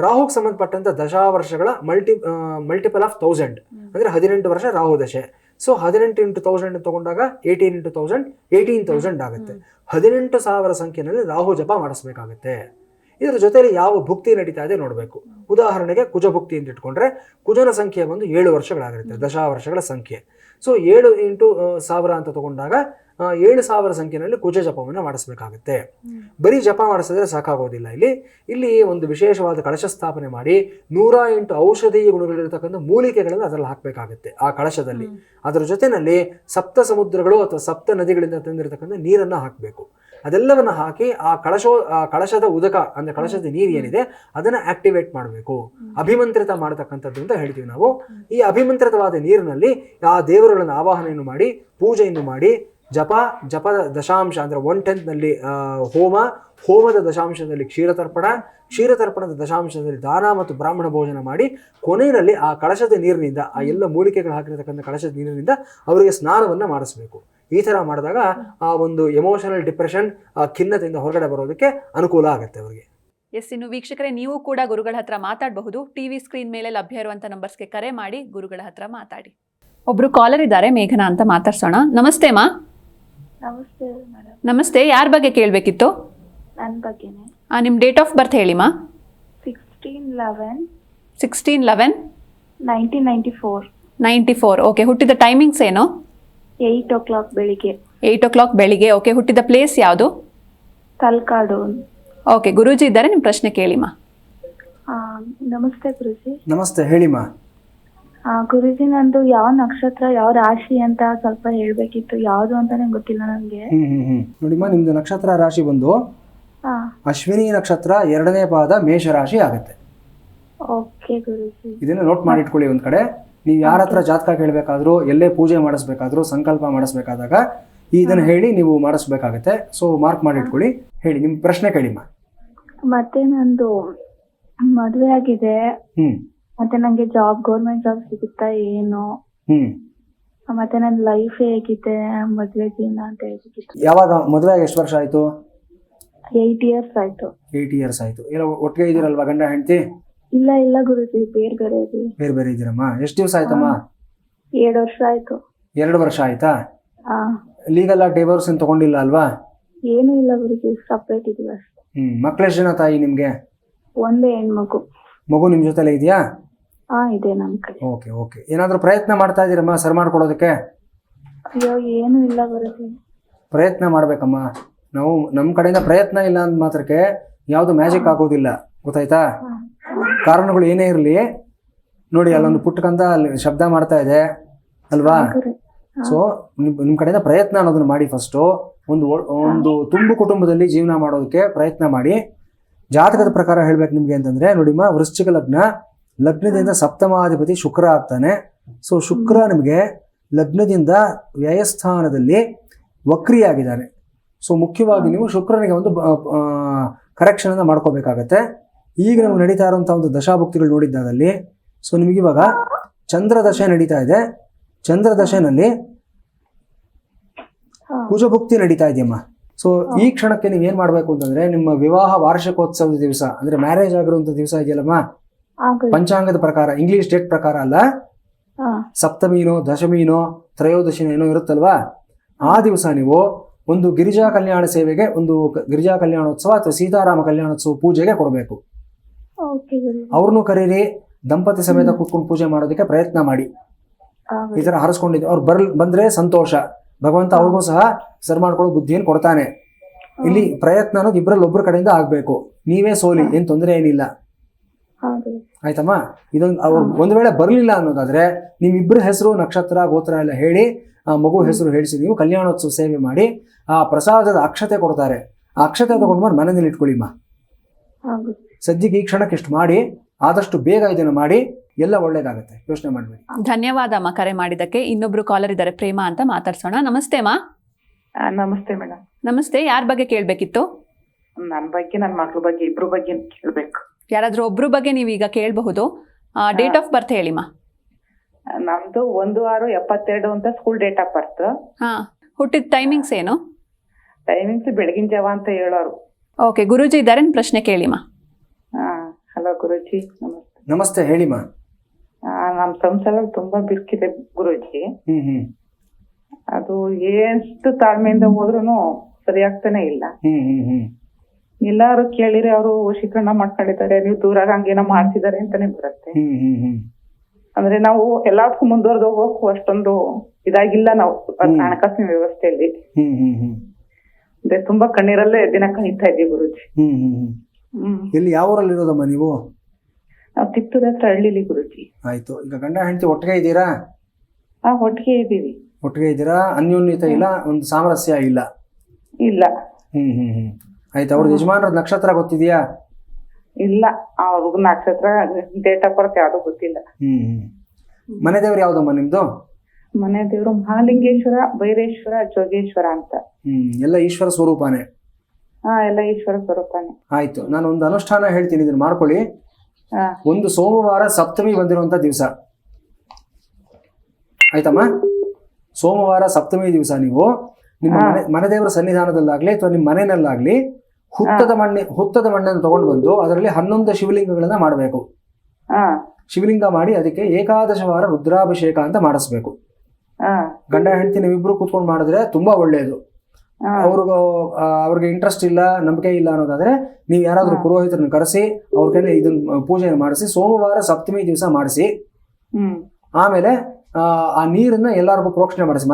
ರಾಹುಗೆ ಸಂಬಂಧಪಟ್ಟಂಥ ದಶಾವರ್ಷಗಳ ಮಲ್ಟಿಪಲ್ ಆಫ್ 1000 ಅಂದರೆ 18 ವರ್ಷ ರಾಹು ದಶೆ. ಸೊ 18 into 1000 ತಗೊಂಡಾಗ 18 into 1000 18,000 ಆಗುತ್ತೆ. 18,000 ಸಂಖ್ಯೆಯಲ್ಲಿ ರಾಹು ಜಪ ಮಾಡಿಸ್ಬೇಕಾಗುತ್ತೆ. ಇದರ ಜೊತೆಯಲ್ಲಿ ಯಾವ ಭುಕ್ತಿ ನಡೀತಾ ಇದೆ ನೋಡಬೇಕು. ಉದಾಹರಣೆಗೆ ಕುಜ ಭುಕ್ತಿ ಅಂತ ಇಟ್ಕೊಂಡ್ರೆ ಕುಜನ ಸಂಖ್ಯೆ ಬಂದು 7 ವರ್ಷಗಳಾಗಿರುತ್ತೆ, ದಶಾವರ್ಷಗಳ ಸಂಖ್ಯೆ. ಸೊ 7 into 1000 ಅಂತ ತಗೊಂಡಾಗ 7,000 ಸಂಖ್ಯೆಯಲ್ಲಿ ಕುಜ ಜಪವನ್ನು ಮಾಡಿಸ್ಬೇಕಾಗುತ್ತೆ. ಬರೀ ಜಪ ಮಾಡಿಸಿದ್ರೆ ಸಾಕಾಗೋದಿಲ್ಲ. ಇಲ್ಲಿ ಒಂದು ವಿಶೇಷವಾದ ಕಳಶ ಸ್ಥಾಪನೆ ಮಾಡಿ 108 ಔಷಧೀಯ ಗುಣಗಳಿರತಕ್ಕಂಥ ಮೂಲಿಕೆಗಳನ್ನು ಅದರಲ್ಲಿ ಹಾಕಬೇಕಾಗುತ್ತೆ ಆ ಕಳಶದಲ್ಲಿ. ಅದರ ಜೊತೆಯಲ್ಲಿ ಸಪ್ತ ಸಮುದ್ರಗಳು ಅಥವಾ ಸಪ್ತ ನದಿಗಳಿಂದ ತಂದಿರತಕ್ಕಂಥ ನೀರನ್ನು ಹಾಕಬೇಕು. ಅದೆಲ್ಲವನ್ನು ಹಾಕಿ ಆ ಕಳಶದ ಉದಕ ಅಂದರೆ ಕಳಶದ ನೀರು ಏನಿದೆ ಅದನ್ನು ಆಕ್ಟಿವೇಟ್ ಮಾಡಬೇಕು, ಅಭಿಮಂತ್ರಿತ ಮಾಡತಕ್ಕಂಥದ್ದು ಅಂತ ಹೇಳ್ತೀವಿ ನಾವು. ಈ ಅಭಿಮಂತ್ರಿತವಾದ ನೀರಿನಲ್ಲಿ ಆ ದೇವರುಗಳನ್ನು ಆವಾಹನೆಯನ್ನು ಮಾಡಿ ಪೂಜೆಯನ್ನು ಮಾಡಿ ಜಪದ ದಶಾಂಶ ಅಂದರೆ 1/10ನಲ್ಲಿ ಹೋಮದ ದಶಾಂಶದಲ್ಲಿ ಕ್ಷೀರತರ್ಪಣದ ದಶಾಂಶದಲ್ಲಿ ದಾನ ಮತ್ತು ಬ್ರಾಹ್ಮಣ ಭೋಜನ ಮಾಡಿ ಕೊನೆಯಲ್ಲಿ ಆ ಕಳಶದ ನೀರಿನಿಂದ, ಆ ಎಲ್ಲ ಮೂಲಿಕೆಗಳು ಹಾಕಿರತಕ್ಕಂಥ ಕಳಶದ ನೀರಿನಿಂದ ಅವರಿಗೆ ಸ್ನಾನವನ್ನು ಮಾಡಿಸಬೇಕು. ಈ ಥರ ಮಾಡಿದಾಗ ಆ ಒಂದು ಎಮೋಷನಲ್ ಡಿಪ್ರೆಷನ್, ಆ ಖಿನ್ನತೆಯಿಂದ ಹೊರಗಡೆ ಬರೋದಕ್ಕೆ ಅನುಕೂಲ ಆಗುತ್ತೆ ಅವರಿಗೆ. ಎಸ್, ಇನ್ನು ವೀಕ್ಷಕರೇ, ನೀವು ಕೂಡ ಗುರುಗಳ ಹತ್ರ ಮಾತಾಡಬಹುದು. ಟಿವಿ ಸ್ಕ್ರೀನ್ ಮೇಲೆ ಲಭ್ಯ ಇರುವಂಥ ನಂಬರ್ಸ್ಗೆ ಕರೆ ಮಾಡಿ ಗುರುಗಳ ಹತ್ರ ಮಾತಾಡಿ. ಒಬ್ರು ಕಾಲರ್ ಇದ್ದಾರೆ, ಮೇಘನಾ ಅಂತ, ಮಾತಾಡ್ಸೋಣ. ನಮಸ್ತೆ ಮಾ. ನಮಸ್ತೆ ಮೇಡಮ್. ನಮಸ್ತೆ, ಯಾರ ಬಗ್ಗೆ ಕೇಳಬೇಕಿತ್ತು? ನನ್ನ ಬಗ್ಗೆನೇ. ನಿಮ್ಮ ಡೇಟ್ ಆಫ್ ಬರ್ತ್ ಹೇಳಿ ಮಾ. 16/11/1994. 94. ಓಕೆ. ಹುಟ್ಟಿದ ಟೈಮಿಂಗ್ಸ್ ಏನು? 8 o'clock ಬೆಳಿಗ್ಗೆ. 8 o'clock ಬೆಳಿಗ್ಗೆ. ಓಕೆ. ಹುಟ್ಟಿದ ಪ್ಲೇಸ್ ಯಾವುದು? ತಲಕಾಡು. ಓಕೆ. ಗುರೂಜಿ ಇದ್ದಾರೆ, ನಿಮ್ಮ ಪ್ರಶ್ನೆ ಕೇಳಿಮ್ಮ. ನಮಸ್ತೆ ಗುರುಜಿ. ನಮಸ್ತೆ, ಹೇಳಿಮ್ಮ. ಗುರುಜಿ, ನಂದು ಯಾವ ನಕ್ಷತ್ರ ಯಾವ ರಾಶಿ ಅಂತ ಸ್ವಲ್ಪ ಹೇಳ್ಬೇಕಿತ್ತು. ಯಾವುದು ಅಂತಾನೆ ಗೊತ್ತಿಲ್ಲ ನನಗೆ. ನೋಡಿಮ್ಮ, ನಿಮ್ದು ನಕ್ಷತ್ರ ರಾಶಿ ಬಂದು ಅಶ್ವಿನಿ ನಕ್ಷತ್ರ 2ನೇ ಪಾದ ಮೇಷರಾಶಿ ಆಗುತ್ತೆ. ಓಕೆ ಗುರುಜಿ. ಇದನ್ನ ನೋಟ್ ಮಾಡಿ ಇಟ್ಕೊಳ್ಳಿ ಒಂದ್ ಕಡೆ. ನೀವು ಯಾರ ಹತ್ರ ಜಾತಕ ಕೇಳಬೇಕಾದ್ರೂ, ಎಲ್ಲೇ ಪೂಜೆ ಮಾಡಿಸ್ಬೇಕಾದ್ರೂ, ಸಂಕಲ್ಪ ಮಾಡಿಸ್ಬೇಕಾದಾಗ ಇದನ್ನ ಹೇಳಿ ನೀವು ಮಾಡಿಸ್ಬೇಕಾಗತ್ತೆ. ಸೊ ಮಾರ್ಕ್ ಮಾಡಿ ಇಟ್ಕೊಳ್ಳಿ. ಹೇಳಿ, ನಿಮ್ಮ ಪ್ರಶ್ನೆ ಕೇಳಿಮ್ಮ. ಮತ್ತೆ ನಂದು ಮದುವೆ ಆಗಿದೆ, ಮತ್ತೆ ನಂಗೆ ಗೌರ್ಮೆಂಟ್ ಜಾಬ್ ಸಿಗುತ್ತಾ ಏನು, ಮತ್ತೆ ನನ್ನ ಲೈಫ್ ಹೇಗಿದೆ, ಮದುವೆ ಜೀವನ ಅಂತ ಹೇಳ್ಬೇಕಿತ್ತು. ಯಾವಾಗ ಮದುವೆ ಆಗಿ ಎಷ್ಟು ವರ್ಷ ಆಯ್ತು? 8 years ಆಯ್ತು. 8 years ಆಯ್ತು. ಎಲ್ಲ ಒಟ್ಟಿಗೆ ಇದೀರಲ್ವಾ ಗಂಡ ಹೆಂಡತಿ? ಇಲ್ಲ ಗುರುಜಿ, ಬೇರೆ ಇದ್ದೀರಮ್ಮ. ಎಷ್ಟು ದಿವಸ ಆಯ್ತಮ್ಮ? 7 ವರ್ಷ ಆಯ್ತು. 2 ವರ್ಷ ಆಯ್ತಾ? ಲೀಗಲ್ ಆಗಿ ಡಿವೋರ್ಸ್ ಏನು ತಗೊಂಡಿಲ್ಲ ಅಲ್ವಾ? ಏನು ಇಲ್ಲ ಗುರುಜಿ, ಸಪ್ರೇಟ್ ಇದೀವಿ ಅಷ್ಟೇ. ಮಕ್ಳೆಷ್ಟು ಜನ ತಾಯಿ ನಿಮ್ಗೆ? ಒಂದೇ ಹೆಣ್ಮಗು. ಮಗು ನಿಮ್ ಜೊತೆಲೆ ಇದೆಯಾ? ಇದೆ ನಮ್ ಕಡೆ. ಓಕೆ ಓಕೆ, ಏನಾದರೂ ಪ್ರಯತ್ನ ಮಾಡ್ತಾ ಇದ್ದೀರಮ್ಮ ಸರಿ ಮಾಡ್ಕೊಡೋದಕ್ಕೆ? ಅಯ್ಯೋ ಏನು ಇಲ್ಲ ಗುರುಜಿ. ಪ್ರಯತ್ನ ಮಾಡಬೇಕಮ್ಮ. ನಾವು ನಮ್ಮ ಕಡೆಯಿಂದ ಪ್ರಯತ್ನ ಇಲ್ಲ ಅಂದ ಮಾತ್ರಕ್ಕೆ ಯಾವುದು ಮ್ಯಾಜಿಕ್ ಆಗೋದಿಲ್ಲ, ಗೊತ್ತಾಯ್ತಾ? ಕಾರಣಗಳು ಏನೇ ಇರಲಿ, ನೋಡಿ ಅಲ್ಲೊಂದು ಪುಟ್ಟಕಂದ ಅಲ್ಲಿ ಶಬ್ದ ಮಾಡ್ತಾ ಇದೆ ಅಲ್ವಾ? ಸೊ ನಿಮ್ಮ ಕಡೆಯಿಂದ ಪ್ರಯತ್ನ ಅನ್ನೋದನ್ನ ಮಾಡಿ. ಫಸ್ಟು ಒಂದು ತುಂಬು ಕುಟುಂಬದಲ್ಲಿ ಜೀವನ ಮಾಡೋದಕ್ಕೆ ಪ್ರಯತ್ನ ಮಾಡಿ. ಜಾತಕದ ಪ್ರಕಾರ ಹೇಳ್ಬೇಕು ನಿಮಗೆ ಅಂತಂದ್ರೆ, ನೋಡಿಮ್ಮ, ವೃಶ್ಚಿಕ ಲಗ್ನದಿಂದ ಸಪ್ತಮಾಧಿಪತಿ ಶುಕ್ರ ಆಗ್ತಾನೆ. ಸೊ ಶುಕ್ರ ನಿಮಗೆ ಲಗ್ನದಿಂದ ವ್ಯಯಸ್ಥಾನದಲ್ಲಿ ವಕ್ರಿಯಾಗಿದ್ದಾನೆ. ಸೊ ಮುಖ್ಯವಾಗಿ ನೀವು ಶುಕ್ರನಿಗೆ ಒಂದು ಕರೆಕ್ಷನ್ ಅನ್ನ ಮಾಡ್ಕೋಬೇಕಾಗತ್ತೆ. ಈಗ ನಮ್ಗೆ ನಡೀತಾ ಇರುವಂತಹ ಒಂದು ದಶಾಭುಕ್ತಿಗಳು ನೋಡಿದ್ದಾದಲ್ಲಿ, ಸೊ ನಿಮಗಿವಾಗ ಚಂದ್ರ ದಶೆ ನಡೀತಾ ಇದೆ. ಚಂದ್ರ ದಶೆನಲ್ಲಿ ಕುಜಭುಕ್ತಿ ನಡೀತಾ ಇದೆಯಮ್ಮ. ಸೊ ಈ ಕ್ಷಣಕ್ಕೆ ನೀವು ಏನ್ ಮಾಡ್ಬೇಕು ಅಂತಂದ್ರೆ, ನಿಮ್ಮ ವಿವಾಹ ವಾರ್ಷಿಕೋತ್ಸವದ ದಿವಸ ಅಂದ್ರೆ ಮ್ಯಾರೇಜ್ ಆಗಿರುವಂತ ದಿವಸ ಇದೆಯಲ್ಲಮ್ಮ, ಪಂಚಾಂಗದ ಪ್ರಕಾರ, ಇಂಗ್ಲಿಷ್ ಡೇಟ್ ಪ್ರಕಾರ ಅಲ್ಲ, ಸಪ್ತಮಿನೋ ದಶಮಿನೋ ತ್ರಯೋದಶಿನೋ ಏನೋ ಇರುತ್ತಲ್ವಾ, ಆ ದಿವಸ ನೀವು ಒಂದು ಗಿರಿಜಾ ಕಲ್ಯಾಣ ಸೇವೆಗೆ, ಒಂದು ಗಿರಿಜಾ ಕಲ್ಯಾಣೋತ್ಸವ ಅಥವಾ ಸೀತಾರಾಮ ಕಲ್ಯಾಣೋತ್ಸವ ಪೂಜೆಗೆ ಕೊಡಬೇಕು. ಅವ್ರನ್ನೂ ಕರೀರಿ, ದಂಪತಿ ಸಮೇತ ಕೂತ್ಕೊಂಡು ಪೂಜೆ ಮಾಡೋದಕ್ಕೆ ಪ್ರಯತ್ನ ಮಾಡಿ. ಈ ತರ ಹರಸ್ಕೊಂಡಿದ್ದು ಅವ್ರು ಬಂದ್ರೆ ಸಂತೋಷ. ಭಗವಂತ ಅವ್ರಿಗೂ ಸಹ ಸರಿ ಮಾಡ್ಕೊಳ್ಳೋ ಬುದ್ಧಿಯನ್ನು ಕೊಡ್ತಾನೆ. ಇಲ್ಲಿ ಪ್ರಯತ್ನ ಅನ್ನೋದು ಇಬ್ಬರಲ್ಲಿ ಒಬ್ಬರ ಕಡೆಯಿಂದ ಆಗ್ಬೇಕು. ನೀವೇ ಸೋಲಿ, ಏನ್ ತೊಂದರೆ ಏನಿಲ್ಲ, ಆಯ್ತಮ್ಮ? ಇದೊಂದು ಅವ್ರು ಒಂದು ವೇಳೆ ಬರ್ಲಿಲ್ಲ ಅನ್ನೋದಾದ್ರೆ ನಿಮ್ಮಿಬ್ಬರ ಹೆಸರು, ನಕ್ಷತ್ರ, ಗೋತ್ರ ಎಲ್ಲ ಹೇಳಿ, ಆ ಮಗು ಹೆಸರು ಹೇಳಿಸಿ ನೀವು ಕಲ್ಯಾಣೋತ್ಸವ ಸೇವೆ ಮಾಡಿ. ಆ ಪ್ರಸಾದದ ಅಕ್ಷತೆ ಕೊಡ್ತಾರೆ, ಆ ಅಕ್ಷತೆ ತಗೊಂಡು ಬಂದು ಮನೆಯಲ್ಲಿ ಇಟ್ಕೊಳ್ಳಿಮ್ಮ. ಸದ್ಯಕ್ಕೆ ಈ ಕ್ಷಣಕ್ಕೆ ಇಷ್ಟು ಮಾಡಿ, ಆದಷ್ಟು ಬೇಗ ಇದನ್ನು ಮಾಡಿ, ಎಲ್ಲ ಒಳ್ಳೇದಾಗುತ್ತೆ, ಯೋಚನೆ ಮಾಡಬೇಡಿ. ಧನ್ಯವಾದ ಅಮ್ಮ ಕರೆ ಮಾಡಿದ್ದಕ್ಕೆ. ಇನ್ನೊಬ್ರು ಕಾಲರ್ ಇದ್ದಾರೆ, ಪ್ರೇಮ ಅಂತ, ಮಾತಾಡ್ಸೋಣ. ನಮಸ್ತೆ ಅಮ್ಮ. ನಮಸ್ತೆ ಮೇಡಮ್. ನಮಸ್ತೆ, ಯಾರ ಬಗ್ಗೆ ಕೇಳಬೇಕಿತ್ತು? ನನ್ನ ಬಗ್ಗೆ, ನನ್ನ ಮಕ್ಳ ಬಗ್ಗೆ, ಇಬ್ರು ಬಗ್ಗೆ ಕೇಳಬೇಕು. ಯಾರಾದ್ರೂ ಒಬ್ರು ಬಗ್ಗೆ ನೀವೀಗ ಕೇಳಬಹುದು. ಡೇಟ್ ಆಫ್ ಬರ್ತ್ ಹೇಳಿಮ್ಮ. ನಮ್ದು 1/6/72 ಅಂತ ಸ್ಕೂಲ್ ಡೇಟ್ ಆಫ್ ಬರ್ತ್. ಹಾ, ಹುಟ್ಟಿದ ಟೈಮಿಂಗ್ಸ್ ಏನು? ಟೈಮಿಂಗ್ಸ್ ಬೆಳಗಿನ ಜಾವ ಅಂತ ಹೇಳೋರು. ಓಕೆ, ಗುರೂಜಿ ಇದ್ದಾರೆ, ಪ್ರಶ್ನೆ ಕೇಳಿಮ್ಮ. ಹಲೋ ಗುರೂಜಿ, ನಮಸ್ತೆ. ನಮಸ್ತೆ, ಹೇಳಿಮ್ಮ. ನಮ್ ಸಂಸಾರ ತುಂಬಾ ಬಿರ್ಕಿದೆ ಗುರೂಜಿ. ಅದು ಎಷ್ಟು ತಾಳ್ಮೆಯಿಂದ ಹೋದ್ರುನು ಸರಿ ಆಗ್ತಾನೆ ಇಲ್ಲ. ಎಲ್ಲಾರು ಕೇಳಿದ್ರೆ ಅವರು ವಶೀಕರಣ ಮಾಡ್ಕೊಂಡಿದ್ದಾರೆ, ನೀವು ದೂರಾಗ ಹಂಗೇನೋ ಮಾಡ್ತಿದ್ದಾರೆ ಅಂತಾನೆ ಬರುತ್ತೆ. ಅಂದ್ರೆ ನಾವು ಎಲ್ಲದಕ್ಕೂ ಮುಂದುವರೆದು ಹೋಗೋಕು ಅಷ್ಟೊಂದು ಇದಾಗಿಲ್ಲ ನಾವು ಹಣಕಾಸಿನ ವ್ಯವಸ್ಥೆಯಲ್ಲಿ. ಅಂದ್ರೆ ತುಂಬಾ ಕಣ್ಣೀರಲ್ಲೇ ದಿನ ಕಳೀತಾ ಇದ್ದೀವಿ ಗುರುಜಿ. ಎಲ್ಲಿ, ಯಾವ ಊರಲ್ಲಿ ಇರೋದಮ್ಮ ನೀವು? ನಾವು ತಿಪ್ಟೂರ್ ಹತ್ರ ಹಳ್ಳಿಲಿ ಗುರುಜಿ. ಆಯ್ತು. ಈಗ ಗಂಡ ಹೆಂಡತಿ ಒಟ್ಟಿಗೆ ಇದ್ದೀರಾ? ಒಟ್ಟಿಗೆ ಇದ್ದೀವಿ. ಒಟ್ಟಿಗೆ ಇದ್ದೀರಾ? ಅನ್ಯೋನ್ಯತೆ ಇಲ್ಲ, ಒಂದು ಸಾಮರಸ್ಯ ಇಲ್ಲ? ಇಲ್ಲ. ಆಯ್ತು. ಅವ್ರ ಯಜಮಾನ್ರ ನಕ್ಷತ್ರ ಗೊತ್ತಿದ್ಯಾ? ಇಲ್ಲ, ಅವ್ರಿಗೂ ನಕ್ಷತ್ರ ಡೇಟ್ ಆಫ್ ಬರ್ತ್ ಯಾವ್ದು ಗೊತ್ತಿಲ್ಲ. ಮನೆ ದೇವ್ರು ಯಾವ್ದಮ್ಮ ನಿಮ್ದು? ಮನೆ ದೇವ್ರು ಮಹಾಲಿಂಗೇಶ್ವರ, ಭೈರೇಶ್ವರ, ಜೋಗೇಶ್ವರ ಅಂತ. ಎಲ್ಲ ಈಶ್ವರ ಸ್ವರೂಪನೇ? ಎಲ್ಲ ಈಶ್ವರ ಸ್ವರೂಪನೇ. ಆಯ್ತು, ನಾನು ಒಂದು ಅನುಷ್ಠಾನ ಹೇಳ್ತೀನಿ, ಇದನ್ನ ಮಾಡ್ಕೊಳ್ಳಿ. ಒಂದು ಸೋಮವಾರ ಸಪ್ತಮಿ ಬಂದಿರುವಂತ ದಿವಸ, ಆಯ್ತಮ್ಮ? ಸೋಮವಾರ ಸಪ್ತಮಿ ದಿವಸ ನೀವು ನಿಮ್ಮ ಮನೆ ದೇವರ ಸನ್ನಿಧಾನದಲ್ಲಾಗ್ಲಿ ಅಥವಾ ನಿಮ್ಮ ಮನೆಯಲ್ಲಾಗ್ಲಿ ಹುತ್ತದ ಮಣ್ಣನ್ನು ತಗೊಂಡು ಬಂದು ಅದರಲ್ಲಿ 11 ಶಿವಲಿಂಗಗಳನ್ನ ಮಾಡಬೇಕು. ಶಿವಲಿಂಗ ಮಾಡಿ ಅದಕ್ಕೆ ಏಕಾದಶ ವಾರ ರುದ್ರಾಭಿಷೇಕ ಅಂತ ಮಾಡಿಸ್ಬೇಕು. ಗಂಡ ಹೆಂಡತಿ ನೀವಿಬ್ರು ಕೂತ್ಕೊಂಡು ಮಾಡಿದ್ರೆ ತುಂಬಾ ಒಳ್ಳೆಯದು. ಅವ್ರಿಗೆ ಇಂಟ್ರೆಸ್ಟ್ ಇಲ್ಲ, ನಂಬಿಕೆ ಇಲ್ಲ ಅನ್ನೋದಾದ್ರೆ ನೀವು ಯಾರಾದ್ರೂ ಪುರೋಹಿತರನ್ನು ಕರೆಸಿ ಅವ್ರ ಕೈಲಿ ಇದನ್ನ ಪೂಜೆಯನ್ನು ಮಾಡಿಸಿ ಸೋಮವಾರ ಸಪ್ತಮಿ ದಿವಸ ಮಾಡಿಸಿ, ಆಮೇಲೆ ಆ ನೀರನ್ನ ಎಲ್ಲರಿಗೂ ಪ್ರೋಕ್ಷಣೆ ಮಾಡಿಸಿ,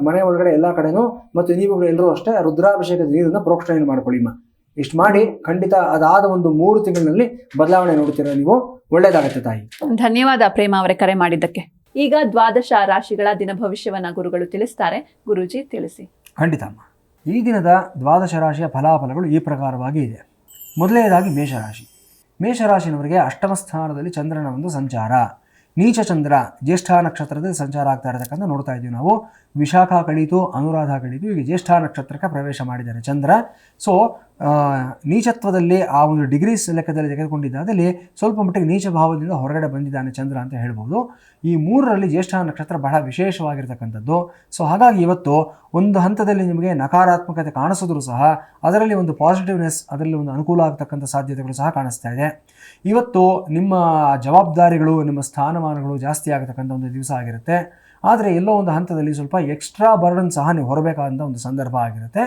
ಮನೆ ಒಳಗಡೆ ಎಲ್ಲಾ ಕಡೆನೂ, ಮತ್ತು ನೀವು ಎಲ್ಲರೂ ಅಷ್ಟೇ ರುದ್ರಾಭಿಷೇಕದ ನೀರನ್ನ ಪ್ರೋಕ್ಷಣೆ ಮಾಡ್ಕೊಳ್ಳಿಮ್ಮ. ಇಷ್ಟು ಮಾಡಿ ಖಂಡಿತ ಅದಾದ ಒಂದು 3 ತಿಂಗಳಿನಲ್ಲಿ ಬದಲಾವಣೆ ನೋಡ್ತೀರ ನೀವು. ಒಳ್ಳೇದಾಗತ್ತೆ ತಾಯಿ. ಧನ್ಯವಾದ ಪ್ರೇಮ ಅವರೇ ಕರೆ ಮಾಡಿದ್ದಕ್ಕೆ. ಈಗ ದ್ವಾದಶ ರಾಶಿಗಳ ದಿನ ಭವಿಷ್ಯವನ್ನ ಗುರುಗಳು ತಿಳಿಸ್ತಾರೆ. ಗುರುಜಿ ತಿಳಿಸಿ. ಖಂಡಿತ ಅಮ್ಮ. ಈ ದಿನದ ದ್ವಾದಶ ರಾಶಿಯ ಫಲಾಫಲಗಳು ಈ ಪ್ರಕಾರವಾಗಿ ಇದೆ. ಮೊದಲನೇದಾಗಿ ಮೇಷರಾಶಿ. ಮೇಷರಾಶಿನವರಿಗೆ ಅಷ್ಟಮ ಸ್ಥಾನದಲ್ಲಿ ಚಂದ್ರನ ಒಂದು ಸಂಚಾರ. ನೀಚ ಚಂದ್ರ ಜ್ಯೇಷ್ಠ ನಕ್ಷತ್ರದಲ್ಲಿ ಸಂಚಾರ ಆಗ್ತಾ ಇರತಕ್ಕಂಥ ನೋಡ್ತಾ ಇದ್ದೀವಿ ನಾವು. ವಿಶಾಖ ಕಳೀತು, ಅನುರಾಧ ಕಳೀತು, ಈಗ ಜ್ಯೇಷ್ಠ ನಕ್ಷತ್ರಕ್ಕೆ ಪ್ರವೇಶ ಮಾಡಿದ್ದಾರೆ ಚಂದ್ರ. ಸೊ ನೀಚತ್ವದಲ್ಲಿ ಆ ಒಂದು ಡಿಗ್ರೀಸ್ ಲೆಕ್ಕದಲ್ಲಿ ತೆಗೆದುಕೊಂಡಿದ್ದಾದಲ್ಲಿ ಸ್ವಲ್ಪ ಮಟ್ಟಿಗೆ ನೀಚ ಭಾವದಿಂದ ಹೊರಗಡೆ ಬಂದಿದ್ದಾನೆ ಚಂದ್ರ ಅಂತ ಹೇಳ್ಬೋದು. ಈ 3ರಲ್ಲಿ ಜ್ಯೇಷ್ಠ ನಕ್ಷತ್ರ ಬಹಳ ವಿಶೇಷವಾಗಿರ್ತಕ್ಕಂಥದ್ದು. ಸೊ ಹಾಗಾಗಿ ಇವತ್ತು ಒಂದು ಹಂತದಲ್ಲಿ ನಿಮಗೆ ನಕಾರಾತ್ಮಕತೆ ಕಾಣಿಸಿದ್ರು ಸಹ ಅದರಲ್ಲಿ ಒಂದು ಪಾಸಿಟಿವ್ನೆಸ್, ಅದರಲ್ಲಿ ಒಂದು ಅನುಕೂಲ ಆಗ್ತಕ್ಕಂಥ ಸಾಧ್ಯತೆಗಳು ಸಹ ಕಾಣಿಸ್ತಾ ಇದೆ. ಇವತ್ತು ನಿಮ್ಮ ಜವಾಬ್ದಾರಿಗಳು, ನಿಮ್ಮ ಸ್ಥಾನಮಾನಗಳು ಜಾಸ್ತಿ ಆಗತಕ್ಕಂಥ ಒಂದು ದಿವಸ ಆಗಿರುತ್ತೆ. ಆದರೆ ಎಲ್ಲೋ ಒಂದು ಹಂತದಲ್ಲಿ ಸ್ವಲ್ಪ ಎಕ್ಸ್ಟ್ರಾ ಬರ್ಡನ್ ಸಹ ನೀವು ಹೊರಬೇಕಾದಂಥ ಒಂದು ಸಂದರ್ಭ ಆಗಿರುತ್ತೆ.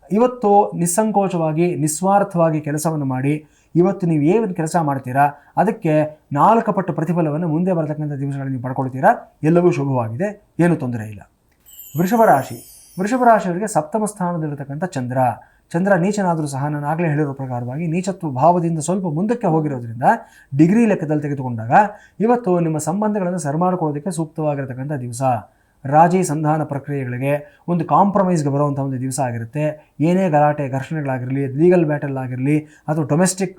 ಇವತ್ತು ನಿಸ್ಸಂಕೋಚವಾಗಿ, ನಿಸ್ವಾರ್ಥವಾಗಿ ಕೆಲಸವನ್ನು ಮಾಡಿ ಇವತ್ತು ನೀವು ಏನು ಕೆಲಸ ಮಾಡ್ತೀರಾ ಅದಕ್ಕೆ 4 ಪಟ್ಟು ಪ್ರತಿಫಲವನ್ನು ಮುಂದೆ ಬರತಕ್ಕಂಥ ದಿವಸಗಳಲ್ಲಿ ನೀವು ಪಡ್ಕೊಳ್ತೀರಾ. ಎಲ್ಲವೂ ಶುಭವಾಗಿದೆ, ಏನೂ ತೊಂದರೆ ಇಲ್ಲ. ವೃಷಭ ರಾಶಿ. ವೃಷಭ ರಾಶಿಯವರಿಗೆ ಸಪ್ತಮ ಸ್ಥಾನದಲ್ಲಿರತಕ್ಕಂಥ ಚಂದ್ರ ನೀಚನಾದರೂ ಸಹ ನಾನು ಆಗಲೇ ಹೇಳಿರೋ ಪ್ರಕಾರವಾಗಿ ನೀಚತ್ವ ಭಾವದಿಂದ ಸ್ವಲ್ಪ ಮುಂದಕ್ಕೆ ಹೋಗಿರೋದ್ರಿಂದ ಡಿಗ್ರಿ ಲೆಕ್ಕದಲ್ಲಿ ತೆಗೆದುಕೊಂಡಾಗ ಇವತ್ತು ನಿಮ್ಮ ಸಂಬಂಧಗಳನ್ನು ಸರಿ ಮಾಡಿಕೊಳ್ಳೋದಕ್ಕೆ ಸೂಕ್ತವಾಗಿರತಕ್ಕಂಥ ದಿವಸ. ರಾಜಿ ಸಂಧಾನ ಪ್ರಕ್ರಿಯೆಗಳಿಗೆ ಒಂದು ಕಾಂಪ್ರಮೈಸ್ಗೆ ಬರುವಂಥ ಒಂದು ದಿವಸ ಆಗಿರುತ್ತೆ. ಏನೇ ಗಲಾಟೆ ಘರ್ಷಣೆಗಳಾಗಿರಲಿ, ಲೀಗಲ್ ಬ್ಯಾಟಲ್ ಆಗಿರಲಿ ಅಥವಾ ಡೊಮೆಸ್ಟಿಕ್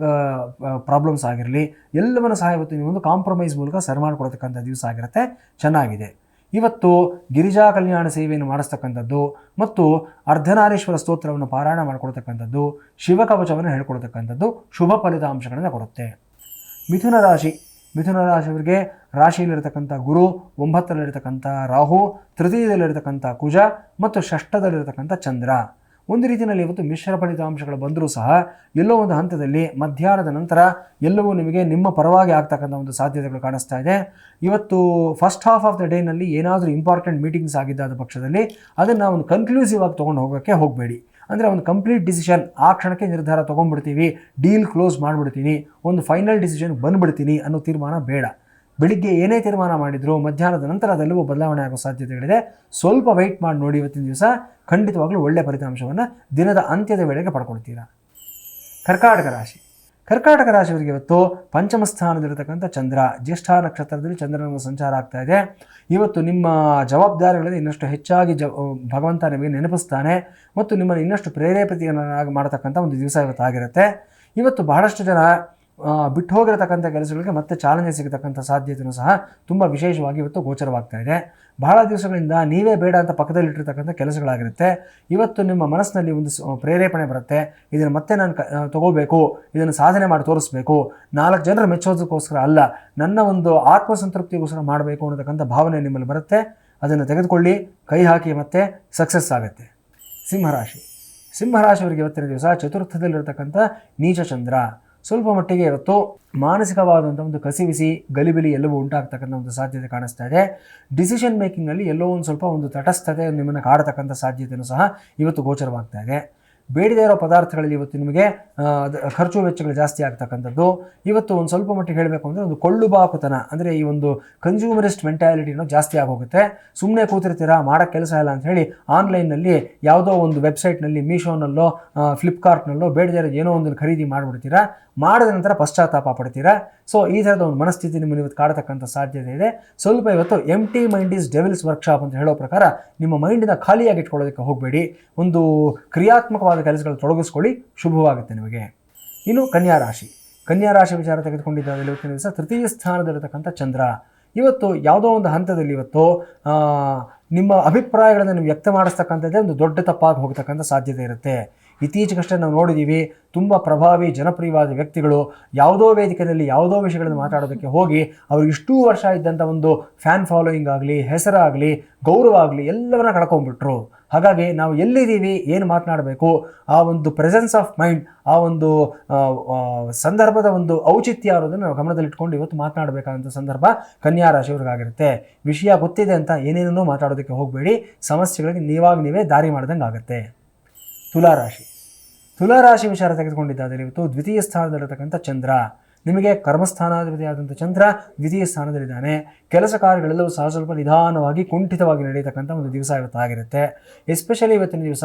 ಪ್ರಾಬ್ಲಮ್ಸ್ ಆಗಿರಲಿ, ಎಲ್ಲವನ್ನು ಸಹ ಇವತ್ತು ನೀವು ಒಂದು ಕಾಂಪ್ರಮೈಸ್ ಮೂಲಕ ಸರಿ ಮಾಡಿಕೊಡ್ತಕ್ಕಂಥ ದಿವಸ ಆಗಿರುತ್ತೆ. ಚೆನ್ನಾಗಿದೆ. ಇವತ್ತು ಗಿರಿಜಾ ಕಲ್ಯಾಣ ಸೇವೆಯನ್ನು ಮಾಡಿಸ್ತಕ್ಕಂಥದ್ದು ಮತ್ತು ಅರ್ಧನಾರೀಶ್ವರ ಸ್ತೋತ್ರವನ್ನು ಪಾರಾಯಣ ಮಾಡಿಕೊಡ್ತಕ್ಕಂಥದ್ದು, ಶಿವಕವಚವನ್ನು ಹೇಳ್ಕೊಡ್ತಕ್ಕಂಥದ್ದು ಶುಭ ಫಲಿತಾಂಶಗಳನ್ನು ಕೊಡುತ್ತೆ. ಮಿಥುನ ರಾಶಿ. ಮಿಥುನ ರಾಶಿಯವರಿಗೆ ರಾಶಿಯಲ್ಲಿರತಕ್ಕಂಥ ಗುರು, 9ರಲ್ಲಿರತಕ್ಕಂಥ ರಾಹು, ತೃತೀಯದಲ್ಲಿರತಕ್ಕಂಥ ಕುಜ ಮತ್ತು ಷಷ್ಠದಲ್ಲಿರತಕ್ಕಂಥ ಚಂದ್ರ. ಒಂದು ರೀತಿಯಲ್ಲಿ ಇವತ್ತು ಮಿಶ್ರ ಫಲಿತಾಂಶಗಳು ಬಂದರೂ ಸಹ ಎಲ್ಲೋ ಒಂದು ಹಂತದಲ್ಲಿ ಮಧ್ಯಾಹ್ನದ ನಂತರ ಎಲ್ಲವೂ ನಿಮಗೆ ನಿಮ್ಮ ಪರವಾಗಿ ಆಗ್ತಕ್ಕಂಥ ಒಂದು ಸಾಧ್ಯತೆಗಳು ಕಾಣಿಸ್ತಾ ಇದೆ. ಇವತ್ತು ಫಸ್ಟ್ ಹಾಫ್ ಆಫ್ ದ ಡೇನಲ್ಲಿ ಏನಾದರೂ ಇಂಪಾರ್ಟೆಂಟ್ ಮೀಟಿಂಗ್ಸ್ ಆಗಿದ್ದಾದ ಪಕ್ಷದಲ್ಲಿ ಅದನ್ನು ಒಂದು ಕನ್ಕ್ಲೂಸಿವ್ ಆಗಿ ತೊಗೊಂಡು ಹೋಗೋಕ್ಕೆ ಹೋಗಬೇಡಿ. ಅಂದರೆ ಒಂದು ಕಂಪ್ಲೀಟ್ ಡಿಸಿಷನ್ ಆ ಕ್ಷಣಕ್ಕೆ ನಿರ್ಧಾರ ತೊಗೊಂಡ್ಬಿಡ್ತೀವಿ, ಡೀಲ್ ಕ್ಲೋಸ್ ಮಾಡಿಬಿಡ್ತೀನಿ, ಒಂದು ಫೈನಲ್ ಡಿಸಿಷನ್ ಬಂದುಬಿಡ್ತೀನಿ ಅನ್ನೋ ತೀರ್ಮಾನ ಬೇಡ. ಬೆಳಿಗ್ಗೆ ಏನೇ ತೀರ್ಮಾನ ಮಾಡಿದರೂ ಮಧ್ಯಾಹ್ನದ ನಂತರ ಅದೆಲ್ಲವೂ ಬದಲಾವಣೆ ಆಗೋ ಸಾಧ್ಯತೆಗಳಿದೆ. ಸ್ವಲ್ಪ ವೆಯ್ಟ್ ಮಾಡಿ ನೋಡಿ. ಇವತ್ತಿನ ದಿವಸ ಖಂಡಿತವಾಗ್ಲೂ ಒಳ್ಳೆಯ ಫಲಿತಾಂಶವನ್ನು ದಿನದ ಅಂತ್ಯದ ವೇಳೆಗೆ ಪಡ್ಕೊಳ್ತೀರಾ. ಕರ್ಕಾಟಕ ರಾಶಿ. ಕರ್ಕಾಟಕ ರಾಶಿಯವರಿಗೆ ಇವತ್ತು ಪಂಚಮ ಸ್ಥಾನದಲ್ಲಿರತಕ್ಕಂಥ ಚಂದ್ರ, ಜ್ಯೇಷ್ಠ ನಕ್ಷತ್ರದಲ್ಲಿ ಚಂದ್ರನ ಸಂಚಾರ ಆಗ್ತಾ ಇದೆ. ಇವತ್ತು ನಿಮ್ಮ ಜವಾಬ್ದಾರಿಗಳಲ್ಲಿ ಇನ್ನಷ್ಟು ಹೆಚ್ಚಾಗಿ ಭಗವಂತ ನಿಮಗೆ ನೆನಪಿಸ್ತಾನೆ ಮತ್ತು ನಿಮ್ಮನ್ನು ಇನ್ನಷ್ಟು ಪ್ರೇರೇಪಿತನಾಗಿ ಮಾಡತಕ್ಕಂಥ ಒಂದು ದಿವಸ ಇವತ್ತಾಗಿರುತ್ತೆ. ಇವತ್ತು ಬಹಳಷ್ಟು ಜನ ಬಿಟ್ಟು ಹೋಗಿರತಕ್ಕಂಥ ಕೆಲಸಗಳಿಗೆ ಮತ್ತೆ ಚಾಲನೆ ಸಿಗತಕ್ಕಂಥ ಸಾಧ್ಯತೆಯೂ ಸಹ ತುಂಬ ವಿಶೇಷವಾಗಿ ಇವತ್ತು ಗೋಚರವಾಗ್ತಾ ಇದೆ. ಬಹಳ ದಿವಸಗಳಿಂದ ನೀವೇ ಬೇಡ ಅಂತ ಪಕ್ಕದಲ್ಲಿಟ್ಟಿರ್ತಕ್ಕಂಥ ಕೆಲಸಗಳಾಗಿರುತ್ತೆ. ಇವತ್ತು ನಿಮ್ಮ ಮನಸ್ಸಿನಲ್ಲಿ ಒಂದು ಪ್ರೇರೇಪಣೆ ಬರುತ್ತೆ, ಇದನ್ನು ಮತ್ತೆ ನಾನು ತಗೋಬೇಕು, ಇದನ್ನು ಸಾಧನೆ ಮಾಡಿ ತೋರಿಸ್ಬೇಕು, 4 ಜನರ ಮೆಚ್ಚೋದಕ್ಕೋಸ್ಕರ ಅಲ್ಲ, ನನ್ನ ಒಂದು ಆತ್ಮಸಂತೃಪ್ತಿಗೋಸ್ಕರ ಮಾಡಬೇಕು ಅನ್ನತಕ್ಕಂಥ ಭಾವನೆ ನಿಮ್ಮಲ್ಲಿ ಬರುತ್ತೆ. ಅದನ್ನು ತೆಗೆದುಕೊಳ್ಳಿ, ಕೈ ಹಾಕಿ, ಮತ್ತೆ ಸಕ್ಸಸ್ ಆಗುತ್ತೆ. ಸಿಂಹರಾಶಿ. ಸಿಂಹರಾಶಿಯವರಿಗೆ ಇವತ್ತಿನ ದಿವಸ ಚತುರ್ಥದಲ್ಲಿರತಕ್ಕಂಥ ನೀಚ ಚಂದ್ರ ಸ್ವಲ್ಪ ಮಟ್ಟಿಗೆ ಇವತ್ತು ಮಾನಸಿಕವಾದಂಥ ಒಂದು ಕಸಿವಿಸಿ ಗಲಿಬಿಲಿ ಎಲ್ಲವೂ ಉಂಟಾಗ್ತಕ್ಕಂಥ ಒಂದು ಸಾಧ್ಯತೆ ಕಾಣಿಸ್ತಾ ಇದೆ. ಡಿಸಿಷನ್ ಮೇಕಿಂಗ್ನಲ್ಲಿ ಎಲ್ಲೋ ಒಂದು ಸ್ವಲ್ಪ ಒಂದು ತಟಸ್ಥತೆ ನಿಮ್ಮನ್ನು ಕಾಡತಕ್ಕಂಥ ಸಾಧ್ಯತೆಯೂ ಸಹ ಇವತ್ತು ಗೋಚರವಾಗ್ತಾ ಇದೆ. ಬೇಡದೇ ಇರೋ ಪದಾರ್ಥಗಳಲ್ಲಿ ಇವತ್ತು ನಿಮಗೆ ಖರ್ಚು ವೆಚ್ಚಗಳು ಜಾಸ್ತಿ ಆಗ್ತಕ್ಕಂಥದ್ದು. ಇವತ್ತು ಒಂದು ಸ್ವಲ್ಪ ಮಟ್ಟಿಗೆ ಹೇಳಬೇಕು ಅಂದರೆ ಒಂದು ಕೊಳ್ಳುಬಾಕುತನ, ಅಂದರೆ ಈ ಒಂದು ಕನ್ಸ್ಯೂಮರಿಸ್ಟ್ ಮೆಂಟಾಲಿಟಿನೋ ಜಾಸ್ತಿ ಆಗೋಗುತ್ತೆ. ಸುಮ್ಮನೆ ಕೂತಿರ್ತೀರಾ, ಮಾಡೋಕ್ಕೆ ಕೆಲಸ ಇಲ್ಲ ಅಂತ ಹೇಳಿ ಆನ್ಲೈನ್ನಲ್ಲಿ ಯಾವುದೋ ಒಂದು ವೆಬ್ಸೈಟ್ನಲ್ಲಿ, ಮೀಶೋನಲ್ಲೋ ಫ್ಲಿಪ್ಕಾರ್ಟ್ನಲ್ಲೋ ಬೇಡದೇ ಇರೋ ಏನೋ ಒಂದು ಖರೀದಿ ಮಾಡಿಬಿಡ್ತೀರಾ. ಮಾಡಿದ ನಂತರ ಪಶ್ಚಾತ್ತಾಪ ಪಡ್ತೀರಾ. ಸೊ ಈ ಥರದ ಒಂದು ಮನಸ್ಥಿತಿ ನಿಮ್ಮನ್ನು ಇವತ್ತು ಕಾಡತಕ್ಕಂಥ ಸಾಧ್ಯತೆ ಇದೆ. ಸ್ವಲ್ಪ ಇವತ್ತು ಎಂಟಿ ಮೈಂಡ್ ಈಸ್ ಡೆವಿಲ್ಸ್ ವರ್ಕ್ಶಾಪ್ ಅಂತ ಹೇಳೋ ಪ್ರಕಾರ ನಿಮ್ಮ ಮೈಂಡಿನ ಖಾಲಿಯಾಗಿ ಇಟ್ಕೊಳ್ಳೋದಕ್ಕೆ ಹೋಗಬೇಡಿ. ಒಂದು ಕ್ರಿಯಾತ್ಮಕವಾದ ಕೆಲಸಗಳು ತೊಡಗಿಸ್ಕೊಳ್ಳಿ, ಶುಭವಾಗುತ್ತೆ ನಿಮಗೆ. ಇನ್ನು ಕನ್ಯಾ ರಾಶಿ. ಕನ್ಯಾ ರಾಶಿ ವಿಚಾರ ತೆಗೆದುಕೊಂಡಿದ್ದಾಗ ಇವತ್ತಿನ ದಿವಸ ತೃತೀಯ ಸ್ಥಾನದಲ್ಲಿರತಕ್ಕಂಥ ಚಂದ್ರ ಇವತ್ತು ಯಾವುದೋ ಒಂದು ಹಂತದಲ್ಲಿ ಇವತ್ತು ನಿಮ್ಮ ಅಭಿಪ್ರಾಯಗಳನ್ನು ನೀವು ವ್ಯಕ್ತ ಮಾಡಿಸ್ತಕ್ಕಂಥದ್ದೇ ಒಂದು ದೊಡ್ಡ ತಪ್ಪಾಗಿ ಹೋಗ್ತಕ್ಕಂಥ ಸಾಧ್ಯತೆ ಇರುತ್ತೆ. ಇತ್ತೀಚೆಗಷ್ಟೇ ನಾವು ನೋಡಿದ್ದೀವಿ, ತುಂಬ ಪ್ರಭಾವಿ ಜನಪ್ರಿಯವಾದ ವ್ಯಕ್ತಿಗಳು ಯಾವುದೋ ವೇದಿಕೆಯಲ್ಲಿ ಯಾವುದೋ ವಿಷಯಗಳನ್ನು ಮಾತಾಡೋದಕ್ಕೆ ಹೋಗಿ ಅವರು ಇಷ್ಟೂ ವರ್ಷ ಇದ್ದಂಥ ಒಂದು ಫ್ಯಾನ್ ಫಾಲೋಯಿಂಗ್ ಆಗಲಿ, ಹೆಸರಾಗಲಿ, ಗೌರವ ಆಗಲಿ ಎಲ್ಲವನ್ನ ಕಳ್ಕೊಂಡ್ಬಿಟ್ರು. ಹಾಗಾಗಿ ನಾವು ಎಲ್ಲಿದ್ದೀವಿ, ಏನು ಮಾತನಾಡಬೇಕು, ಆ ಒಂದು ಪ್ರೆಸೆನ್ಸ್ ಆಫ್ ಮೈಂಡ್, ಆ ಒಂದು ಸಂದರ್ಭದ ಒಂದು ಔಚಿತ್ಯ ಅನ್ನೋದನ್ನು ನಾವು ಗಮನದಲ್ಲಿಟ್ಕೊಂಡು ಇವತ್ತು ಮಾತನಾಡಬೇಕಾದಂಥ ಸಂದರ್ಭ ಕನ್ಯಾ ರಾಶಿಯವ್ರಿಗಾಗಿರುತ್ತೆ. ವಿಷಯ ಗೊತ್ತಿದೆ ಅಂತ ಏನೇನೋ ಮಾತಾಡೋದಕ್ಕೆ ಹೋಗಬೇಡಿ, ಸಮಸ್ಯೆಗಳಿಗೆ ನೀವೇ ದಾರಿ ಮಾಡ್ದಂಗೆ ಆಗುತ್ತೆ. ತುಲಾರಾಶಿ. ತುಲಾರಾಶಿ ವಿಚಾರ ತೆಗೆದುಕೊಂಡಿದ್ದಾದರೆ ಇವತ್ತು ದ್ವಿತೀಯ ಸ್ಥಾನದಲ್ಲಿರತಕ್ಕಂಥ ಚಂದ್ರ, ನಿಮಗೆ ಕರ್ಮಸ್ಥಾನಾಧಿಪತಿಯಾದಂಥ ಚಂದ್ರ ದ್ವಿತೀಯ ಸ್ಥಾನದಲ್ಲಿದ್ದಾನೆ. ಕೆಲಸ ಕಾರ್ಯಗಳೆಲ್ಲವೂ ಸಹ ಸ್ವಲ್ಪ ನಿಧಾನವಾಗಿ ಕುಂಠಿತವಾಗಿ ನಡೆಯತಕ್ಕಂಥ ಒಂದು ದಿವಸ ಇವತ್ತಾಗಿರುತ್ತೆ. ಎಸ್ಪೆಷಲಿ ಇವತ್ತಿನ ದಿವಸ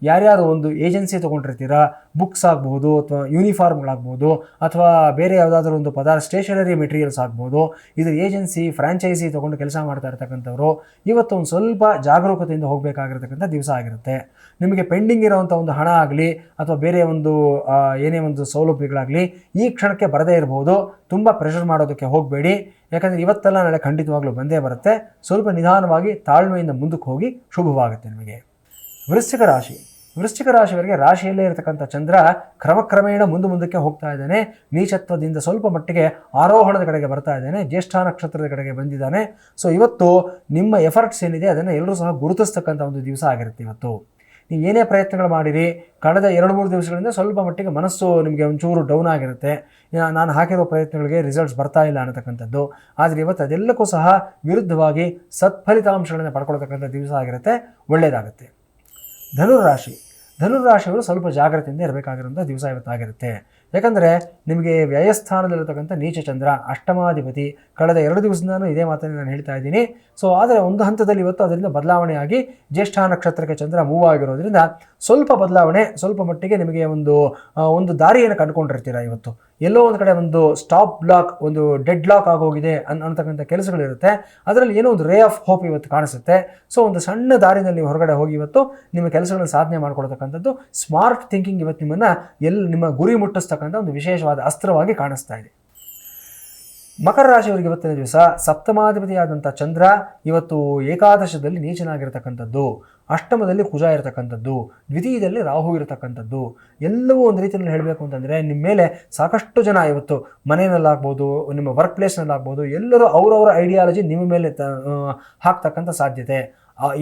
ಯಾರ್ಯಾರು ಒಂದು ಏಜೆನ್ಸಿ ತೊಗೊಂಡಿರ್ತೀರಾ, ಬುಕ್ಸ್ ಆಗ್ಬೋದು ಅಥವಾ ಯೂನಿಫಾರ್ಮ್ಗಳಾಗ್ಬೋದು ಅಥವಾ ಬೇರೆ ಯಾವುದಾದ್ರೂ ಒಂದು ಸ್ಟೇಷನರಿ ಮೆಟೀರಿಯಲ್ಸ್ ಆಗ್ಬೋದು, ಇದರ ಏಜೆನ್ಸಿ ಫ್ರಾಂಚೈಸಿ ತೊಗೊಂಡು ಕೆಲಸ ಮಾಡ್ತಾ ಇರ್ತಕ್ಕಂಥವ್ರು ಇವತ್ತು ಒಂದು ಸ್ವಲ್ಪ ಜಾಗರೂಕತೆಯಿಂದ ಹೋಗಬೇಕಾಗಿರ್ತಕ್ಕಂಥ ದಿವಸ ಆಗಿರುತ್ತೆ. ನಿಮಗೆ ಪೆಂಡಿಂಗ್ ಇರೋವಂಥ ಒಂದು ಹಣ ಆಗಲಿ ಅಥವಾ ಬೇರೆ ಒಂದು ಏನೇ ಒಂದು ಸೌಲಭ್ಯಗಳಾಗಲಿ ಈ ಕ್ಷಣಕ್ಕೆ ಬರದೇ ಇರಬಹುದು. ತುಂಬ ಪ್ರೆಷರ್ ಮಾಡೋದಕ್ಕೆ ಹೋಗಬೇಡಿ, ಯಾಕಂದರೆ ಇವತ್ತೆಲ್ಲ ನಾಳೆ ಖಂಡಿತವಾಗ್ಲೂ ಬಂದೇ ಬರುತ್ತೆ. ಸ್ವಲ್ಪ ನಿಧಾನವಾಗಿ ತಾಳ್ಮೆಯಿಂದ ಮುಂದಕ್ಕೆ ಹೋಗಿ ಶುಭವಾಗುತ್ತೆ ನಿಮಗೆ. ವೃಶ್ಚಿಕ ರಾಶಿ. ವೃಶ್ಚಿಕ ರಾಶಿಯವರಿಗೆ ರಾಶಿಯಲ್ಲೇ ಇರತಕ್ಕಂಥ ಚಂದ್ರ ಕ್ರಮೇಣ ಮುಂದಕ್ಕೆ ಹೋಗ್ತಾ ಇದ್ದಾನೆ. ನೀಚತ್ವದಿಂದ ಸ್ವಲ್ಪ ಮಟ್ಟಿಗೆ ಆರೋಹಣದ ಕಡೆಗೆ ಬರ್ತಾ ಇದ್ದಾನೆ, ಜ್ಯೇಷ್ಠ ನಕ್ಷತ್ರದ ಕಡೆಗೆ ಬಂದಿದ್ದಾನೆ. ಸೊ ಇವತ್ತು ನಿಮ್ಮ ಎಫರ್ಟ್ಸ್ ಏನಿದೆ ಅದನ್ನು ಎಲ್ಲರೂ ಸಹ ಗುರುತಿಸ್ತಕ್ಕಂಥ ಒಂದು ದಿವಸ ಆಗಿರುತ್ತೆ. ಇವತ್ತು ನೀವು ಏನೇ ಪ್ರಯತ್ನಗಳು ಮಾಡಿರಿ, ಕಳೆದ 2-3 ದಿವಸಗಳಿಂದ ಸ್ವಲ್ಪ ಮಟ್ಟಿಗೆ ಮನಸ್ಸು ನಿಮಗೆ ಒಂಚೂರು ಡೌನ್ ಆಗಿರುತ್ತೆ. ನಾನು ಹಾಕಿರೋ ಪ್ರಯತ್ನಗಳಿಗೆ ರಿಸಲ್ಟ್ಸ್ ಬರ್ತಾ ಇಲ್ಲ ಅನ್ನತಕ್ಕಂಥದ್ದು. ಆದರೆ ಇವತ್ತು ಅದೆಲ್ಲಕ್ಕೂ ಸಹ ವಿರುದ್ಧವಾಗಿ ಸತ್ಫಲಿತಾಂಶಗಳನ್ನು ಪಡ್ಕೊಳ್ತಕ್ಕಂಥ ದಿವಸ ಆಗಿರುತ್ತೆ, ಒಳ್ಳೆಯದಾಗುತ್ತೆ. ಧನುರಾಶಿ. ಧನುರಾಶಿಯವರು ಸ್ವಲ್ಪ ಜಾಗ್ರತೆಯಿಂದ ಇರಬೇಕಾಗಿರುವಂಥ ದಿವಸ ಇವತ್ತಾಗಿರುತ್ತೆ. ಯಾಕಂದರೆ ನಿಮಗೆ ವ್ಯಯಸ್ಥಾನದಲ್ಲಿರತಕ್ಕಂಥ ನೀಚ ಚಂದ್ರ ಅಷ್ಟಮಾಧಿಪತಿ ಕಳೆದ 2 ದಿವಸದಿಂದಲೂ ಇದೇ ಮಾತನ್ನು ನಾನು ಹೇಳ್ತಾ ಇದ್ದೀನಿ. ಸೊ ಆದರೆ ಒಂದು ಹಂತದಲ್ಲಿ ಇವತ್ತು ಅದರಿಂದ ಬದಲಾವಣೆಯಾಗಿ ಜ್ಯೇಷ್ಠ ನಕ್ಷತ್ರಕ್ಕೆ ಚಂದ್ರ ಮೂವ್ ಆಗಿರೋದ್ರಿಂದ ಸ್ವಲ್ಪ ಬದಲಾವಣೆ, ಸ್ವಲ್ಪ ಮಟ್ಟಿಗೆ ನಿಮಗೆ ಒಂದು ದಾರಿಯನ್ನು ಕಂಡುಕೊಂಡಿರ್ತೀರ. ಇವತ್ತು ಎಲ್ಲೋ ಒಂದು ಕಡೆ ಒಂದು ಸ್ಟಾಪ್ ಬ್ಲಾಕ್, ಒಂದು ಡೆಡ್ ಲಾಕ್ ಆಗೋಗಿದೆ ಅನ್ನತಕ್ಕಂಥ ಕೆಲಸಗಳಿರುತ್ತೆ. ಅದರಲ್ಲಿ ಏನೋ ಒಂದು ರೇ ಆಫ್ ಹೋಪ್ ಇವತ್ತು ಕಾಣಿಸುತ್ತೆ. ಸೊ ಒಂದು ಸಣ್ಣ ದಾರಿನಲ್ಲಿ ನೀವು ಹೊರಗಡೆ ಹೋಗಿ ಇವತ್ತು ನಿಮ್ಮ ಕೆಲಸಗಳನ್ನು ಸಾಧನೆ ಮಾಡ್ಕೊಳ್ತಕ್ಕಂಥದ್ದು ಸ್ಮಾರ್ಟ್ ಥಿಂಕಿಂಗ್ ಇವತ್ತು ನಿಮ್ಮನ್ನು ನಿಮ್ಮ ಗುರಿ ಮುಟ್ಟಿಸ್ತಕ್ಕಂಥ ಒಂದು ವಿಶೇಷವಾದ ಅಸ್ತ್ರವಾಗಿ ಕಾಣಿಸ್ತಾ ಇದೆ. ಮಕರ ರಾಶಿಯವರಿಗೆ ಇವತ್ತಿನ ದಿವಸ ಸಪ್ತಮಾಧಿಪತಿಯಾದಂಥ ಚಂದ್ರ ಇವತ್ತು ಏಕಾದಶದಲ್ಲಿ ನೀಚನಾಗಿರ್ತಕ್ಕಂಥದ್ದು, ಅಷ್ಟಮದಲ್ಲಿ ಕುಜ ಇರತಕ್ಕಂಥದ್ದು, ದ್ವಿತೀಯದಲ್ಲಿ ರಾಹು ಇರತಕ್ಕಂಥದ್ದು, ಎಲ್ಲವೂ ಒಂದು ರೀತಿಯಲ್ಲಿ ಹೇಳಬೇಕು ಅಂತಂದರೆ ನಿಮ್ಮ ಮೇಲೆ ಸಾಕಷ್ಟು ಜನ ಇವತ್ತು ಮನೆಯಲ್ಲಾಗ್ಬೋದು, ನಿಮ್ಮ ವರ್ಕ್ ಪ್ಲೇಸ್ನಲ್ಲಾಗ್ಬೋದು, ಎಲ್ಲರೂ ಅವರವರ ಐಡಿಯಾಲಜಿ ನಿಮ್ಮ ಮೇಲೆ ಹಾಕ್ತಕ್ಕಂಥ ಸಾಧ್ಯತೆ,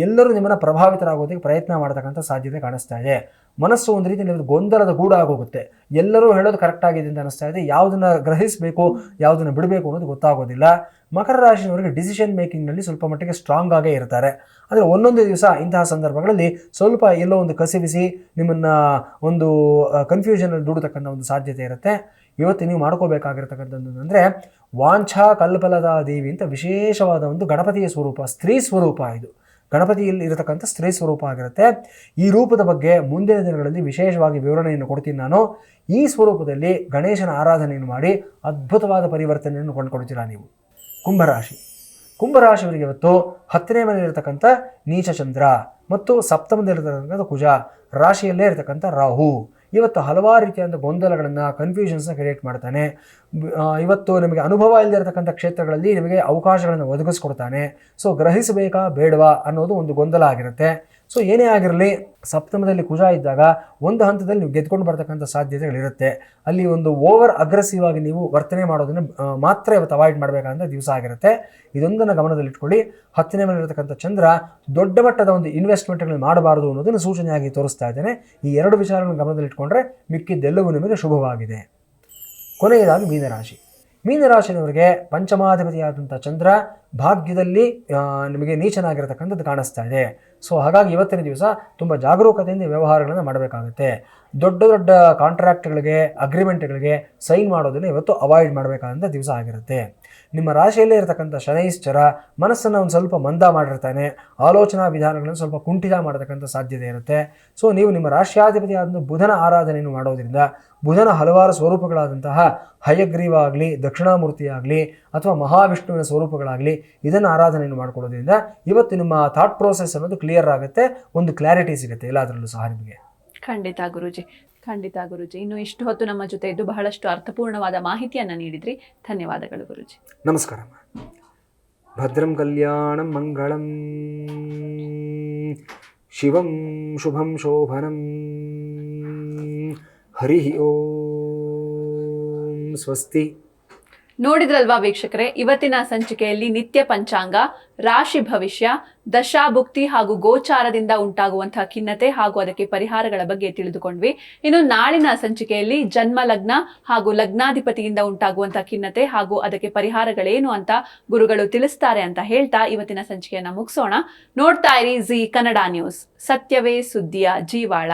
ಎಲ್ಲರೂ ನಿಮ್ಮನ್ನು ಪ್ರಭಾವಿತರಾಗೋದಕ್ಕೆ ಪ್ರಯತ್ನ ಮಾಡ್ತಕ್ಕಂಥ ಸಾಧ್ಯತೆ ಕಾಣಿಸ್ತಾ ಇದೆ. ಮನಸ್ಸು ಒಂದು ರೀತಿ ಗೊಂದಲದ ಗೂಡಾಗೋಗುತ್ತೆ. ಎಲ್ಲರೂ ಹೇಳೋದು ಕರೆಕ್ಟ್ ಆಗಿದೆ ಅಂತ ಅನಿಸ್ತಾ ಇದೆ. ಯಾವುದನ್ನು ಗ್ರಹಿಸಬೇಕು, ಯಾವುದನ್ನು ಬಿಡಬೇಕು ಅನ್ನೋದು ಗೊತ್ತಾಗೋದಿಲ್ಲ. ಮಕರ ರಾಶಿಯವರಿಗೆ ಡಿಸಿಷನ್ ಮೇಕಿಂಗ್ನಲ್ಲಿ ಸ್ವಲ್ಪ ಮಟ್ಟಿಗೆ ಸ್ಟ್ರಾಂಗ್ ಆಗೇ ಇರ್ತಾರೆ. ಆದರೆ ಒಂದೊಂದು ದಿವಸ ಇಂತಹ ಸಂದರ್ಭಗಳಲ್ಲಿ ಸ್ವಲ್ಪ ಎಲ್ಲೋ ಒಂದು ಕಸಿಬಿಸಿ ನಿಮ್ಮನ್ನು ಒಂದು ಕನ್ಫ್ಯೂಷನಲ್ಲಿ ದುಡತಕ್ಕಂಥ ಒಂದು ಸಾಧ್ಯತೆ ಇರುತ್ತೆ. ಇವತ್ತು ನೀವು ಮಾಡ್ಕೋಬೇಕಾಗಿರ್ತಕ್ಕಂಥದ್ದು ಅಂದರೆ ವಾಂಛಾ ಕಲ್ಪಲದ ದೇವಿ ಅಂತ ವಿಶೇಷವಾದ ಒಂದು ಗಣಪತಿಯ ಸ್ವರೂಪ, ಸ್ತ್ರೀ ಸ್ವರೂಪ. ಇದು ಗಣಪತಿಯಲ್ಲಿ ಇರತಕ್ಕಂಥ ಸ್ತ್ರೀ ಸ್ವರೂಪ ಆಗಿರುತ್ತೆ. ಈ ರೂಪದ ಬಗ್ಗೆ ಮುಂದಿನ ದಿನಗಳಲ್ಲಿ ವಿಶೇಷವಾಗಿ ವಿವರಣೆಯನ್ನು ಕೊಡ್ತೀನಿ ನಾನು. ಈ ಸ್ವರೂಪದಲ್ಲಿ ಗಣೇಶನ ಆರಾಧನೆಯನ್ನು ಮಾಡಿ ಅದ್ಭುತವಾದ ಪರಿವರ್ತನೆಯನ್ನು ಕೊಂಡುಕೊಡ್ತೀರಾ ನೀವು. ಕುಂಭರಾಶಿಯವರಿಗೆ ಇವತ್ತು 10ನೇ ಮನೆಯಲ್ಲಿರತಕ್ಕಂಥ ನೀಚಚಂದ್ರ ಮತ್ತು ಸಪ್ತಮದಲ್ಲಿರತಕ್ಕಂಥ ಕುಜ, ರಾಶಿಯಲ್ಲೇ ಇರತಕ್ಕಂಥ ರಾಹು ಇವತ್ತು ಹಲವಾರು ರೀತಿಯಾದ ಗೊಂದಲಗಳನ್ನು, ಕನ್ಫ್ಯೂಷನ್ಸ್ನ ಕ್ರಿಯೇಟ್ ಮಾಡ್ತಾನೆ. ಇವತ್ತು ನಿಮಗೆ ಅನುಭವ ಇಲ್ಲದಿರತಕ್ಕಂಥ ಕ್ಷೇತ್ರಗಳಲ್ಲಿ ನಿಮಗೆ ಅವಕಾಶಗಳನ್ನು ಒದಗಿಸ್ಕೊಡ್ತಾನೆ. ಸೊ ಗ್ರಹಿಸಬೇಕಾ ಬೇಡವಾ ಅನ್ನೋದು ಒಂದು ಗೊಂದಲ ಆಗಿರುತ್ತೆ. ಸೊ ಏನೇ ಆಗಿರಲಿ, ಸಪ್ತಮದಲ್ಲಿ ಕುಜ ಇದ್ದಾಗ ಒಂದು ಹಂತದಲ್ಲಿ ನೀವು ಗೆದ್ಕೊಂಡು ಬರ್ತಕ್ಕಂಥ ಸಾಧ್ಯತೆಗಳಿರುತ್ತೆ. ಅಲ್ಲಿ ಒಂದು ಓವರ್ ಅಗ್ರೆಸಿವ್ ಆಗಿ ನೀವು ವರ್ತನೆ ಮಾಡೋದನ್ನು ಮಾತ್ರ ಇವತ್ತು ಅವಾಯ್ಡ್ ಮಾಡಬೇಕಂತ ದಿವಸ ಆಗಿರುತ್ತೆ. ಇದೊಂದನ್ನು ಗಮನದಲ್ಲಿಟ್ಕೊಳ್ಳಿ. 10ನೇ ಮನೆಯಲ್ಲಿರತಕ್ಕಂಥ ಚಂದ್ರ ದೊಡ್ಡ ಮಟ್ಟದ ಒಂದು ಇನ್ವೆಸ್ಟ್ಮೆಂಟ್ಗಳನ್ನು ಮಾಡಬಾರದು ಅನ್ನೋದನ್ನು ಸೂಚನೆಯಾಗಿ ತೋರಿಸ್ತಾ ಇದ್ದೇನೆ. ಈ 2 ವಿಚಾರಗಳನ್ನು ಗಮನದಲ್ಲಿಟ್ಕೊಂಡ್ರೆ ಮಿಕ್ಕಿದ್ದೆಲ್ಲವೂ ನಿಮಗೆ ಶುಭವಾಗಿದೆ. ಕೊನೆಯದಾಗಿ ಮೀನರಾಶಿಯವರಿಗೆ ಪಂಚಮಾಧಿಪತಿಯಾದಂಥ ಚಂದ್ರ ಭಾಗ್ಯದಲ್ಲಿ ನಿಮಗೆ ನೀಚನಾಗಿರತಕ್ಕಂಥದ್ದು ಕಾಣಿಸ್ತಾ ಇದೆ. ಸೊ ಹಾಗಾಗಿ ಇವತ್ತಿನ ದಿವಸ ತುಂಬ ಜಾಗರೂಕತೆಯಿಂದ ವ್ಯವಹಾರಗಳನ್ನು ಮಾಡಬೇಕಾಗುತ್ತೆ. ದೊಡ್ಡ ದೊಡ್ಡ ಕಾಂಟ್ರಾಕ್ಟ್ಗಳಿಗೆ, ಅಗ್ರಿಮೆಂಟ್ಗಳಿಗೆ ಸೈನ್ ಮಾಡೋದನ್ನು ಇವತ್ತು ಅವಾಯ್ಡ್ ಮಾಡಬೇಕಾದಂಥ ದಿವಸ ಆಗಿರುತ್ತೆ. ನಿಮ್ಮ ರಾಶಿಯಲ್ಲೇ ಇರತಕ್ಕಂಥ ಶನೈಶ್ಚರ ಮನಸ್ಸನ್ನು ಒಂದು ಸ್ವಲ್ಪ ಮಂದ ಮಾಡಿರ್ತಾನೆ. ಆಲೋಚನಾ ವಿಧಾನಗಳನ್ನು ಸ್ವಲ್ಪ ಕುಂಠಿತ ಮಾಡತಕ್ಕಂಥ ಸಾಧ್ಯತೆ ಇರುತ್ತೆ. ಸೊ ನೀವು ನಿಮ್ಮ ರಾಷ್ಟ್ರಾಧಿಪತಿಯಾದ ಬುಧನ ಆರಾಧನೆಯನ್ನು ಮಾಡೋದ್ರಿಂದ ಬುಧನ ಹಲವಾರು ಸ್ವರೂಪಗಳಾದಂತಹ ಹಯಗ್ರೀವ ಆಗಲಿ, ದಕ್ಷಿಣಾಮೂರ್ತಿ ಆಗಲಿ, ಅಥವಾ ಮಹಾವಿಷ್ಣುವಿನ ಸ್ವರೂಪಗಳಾಗಲಿ ಇದನ್ನು ಆರಾಧನೆಯನ್ನು ಮಾಡ್ಕೊಳ್ಳೋದ್ರಿಂದ ಇವತ್ತು ನಿಮ್ಮ ಥಾಟ್ ಪ್ರೋಸೆಸ್ ಅನ್ನೋದು ಕ್ಲಿಯರ್ ಆಗುತ್ತೆ, ಒಂದು ಕ್ಲಾರಿಟಿ ಸಿಗುತ್ತೆ ಎಲ್ಲದರಲ್ಲೂ ಸಹ ನಿಮಗೆ. ಖಂಡಿತ ಗುರುಜಿ. ಇನ್ನು ಇಷ್ಟು ಹೊತ್ತು ನಮ್ಮ ಜೊತೆ ಇದ್ದು ಬಹಳಷ್ಟು ಅರ್ಥಪೂರ್ಣವಾದ ಮಾಹಿತಿಯನ್ನು ನೀಡಿದ್ರಿ. ಧನ್ಯವಾದಗಳು ಗುರುಜಿ. ನಮಸ್ಕಾರ. ಭದ್ರಂ ಕಲ್ಯಾಣಂ ಮಂಗಳಂ ಶಿವಂ ಶುಭಂ ಶೋಭನಂ. ಹರಿ ಓಂ. ಸ್ವಸ್ತಿ. ನೋಡಿದ್ರಲ್ವಾ ವೀಕ್ಷಕರೇ, ಇವತ್ತಿನ ಸಂಚಿಕೆಯಲ್ಲಿ ನಿತ್ಯ ಪಂಚಾಂಗ, ರಾಶಿ ಭವಿಷ್ಯ, ದಶಾಭುಕ್ತಿ ಹಾಗೂ ಗೋಚಾರದಿಂದ ಉಂಟಾಗುವಂತಹ ಖಿನ್ನತೆ ಹಾಗೂ ಅದಕ್ಕೆ ಪರಿಹಾರಗಳ ಬಗ್ಗೆ ತಿಳಿದುಕೊಂಡ್ವಿ. ಇನ್ನು ನಾಳಿನ ಸಂಚಿಕೆಯಲ್ಲಿ ಜನ್ಮ ಲಗ್ನ ಹಾಗೂ ಲಗ್ನಾಧಿಪತಿಯಿಂದ ಉಂಟಾಗುವಂತಹ ಖಿನ್ನತೆ ಹಾಗೂ ಅದಕ್ಕೆ ಪರಿಹಾರಗಳೇನು ಅಂತ ಗುರುಗಳು ತಿಳಿಸ್ತಾರೆ ಅಂತ ಹೇಳ್ತಾ ಇವತ್ತಿನ ಸಂಚಿಕೆಯನ್ನ ಮುಗಿಸೋಣ. ನೋಡ್ತಾ ಇರಿ ಜಿ ಕನ್ನಡ ನ್ಯೂಸ್, ಸತ್ಯವೇ ಸುದ್ದಿಯ ಜೀವಾಳ.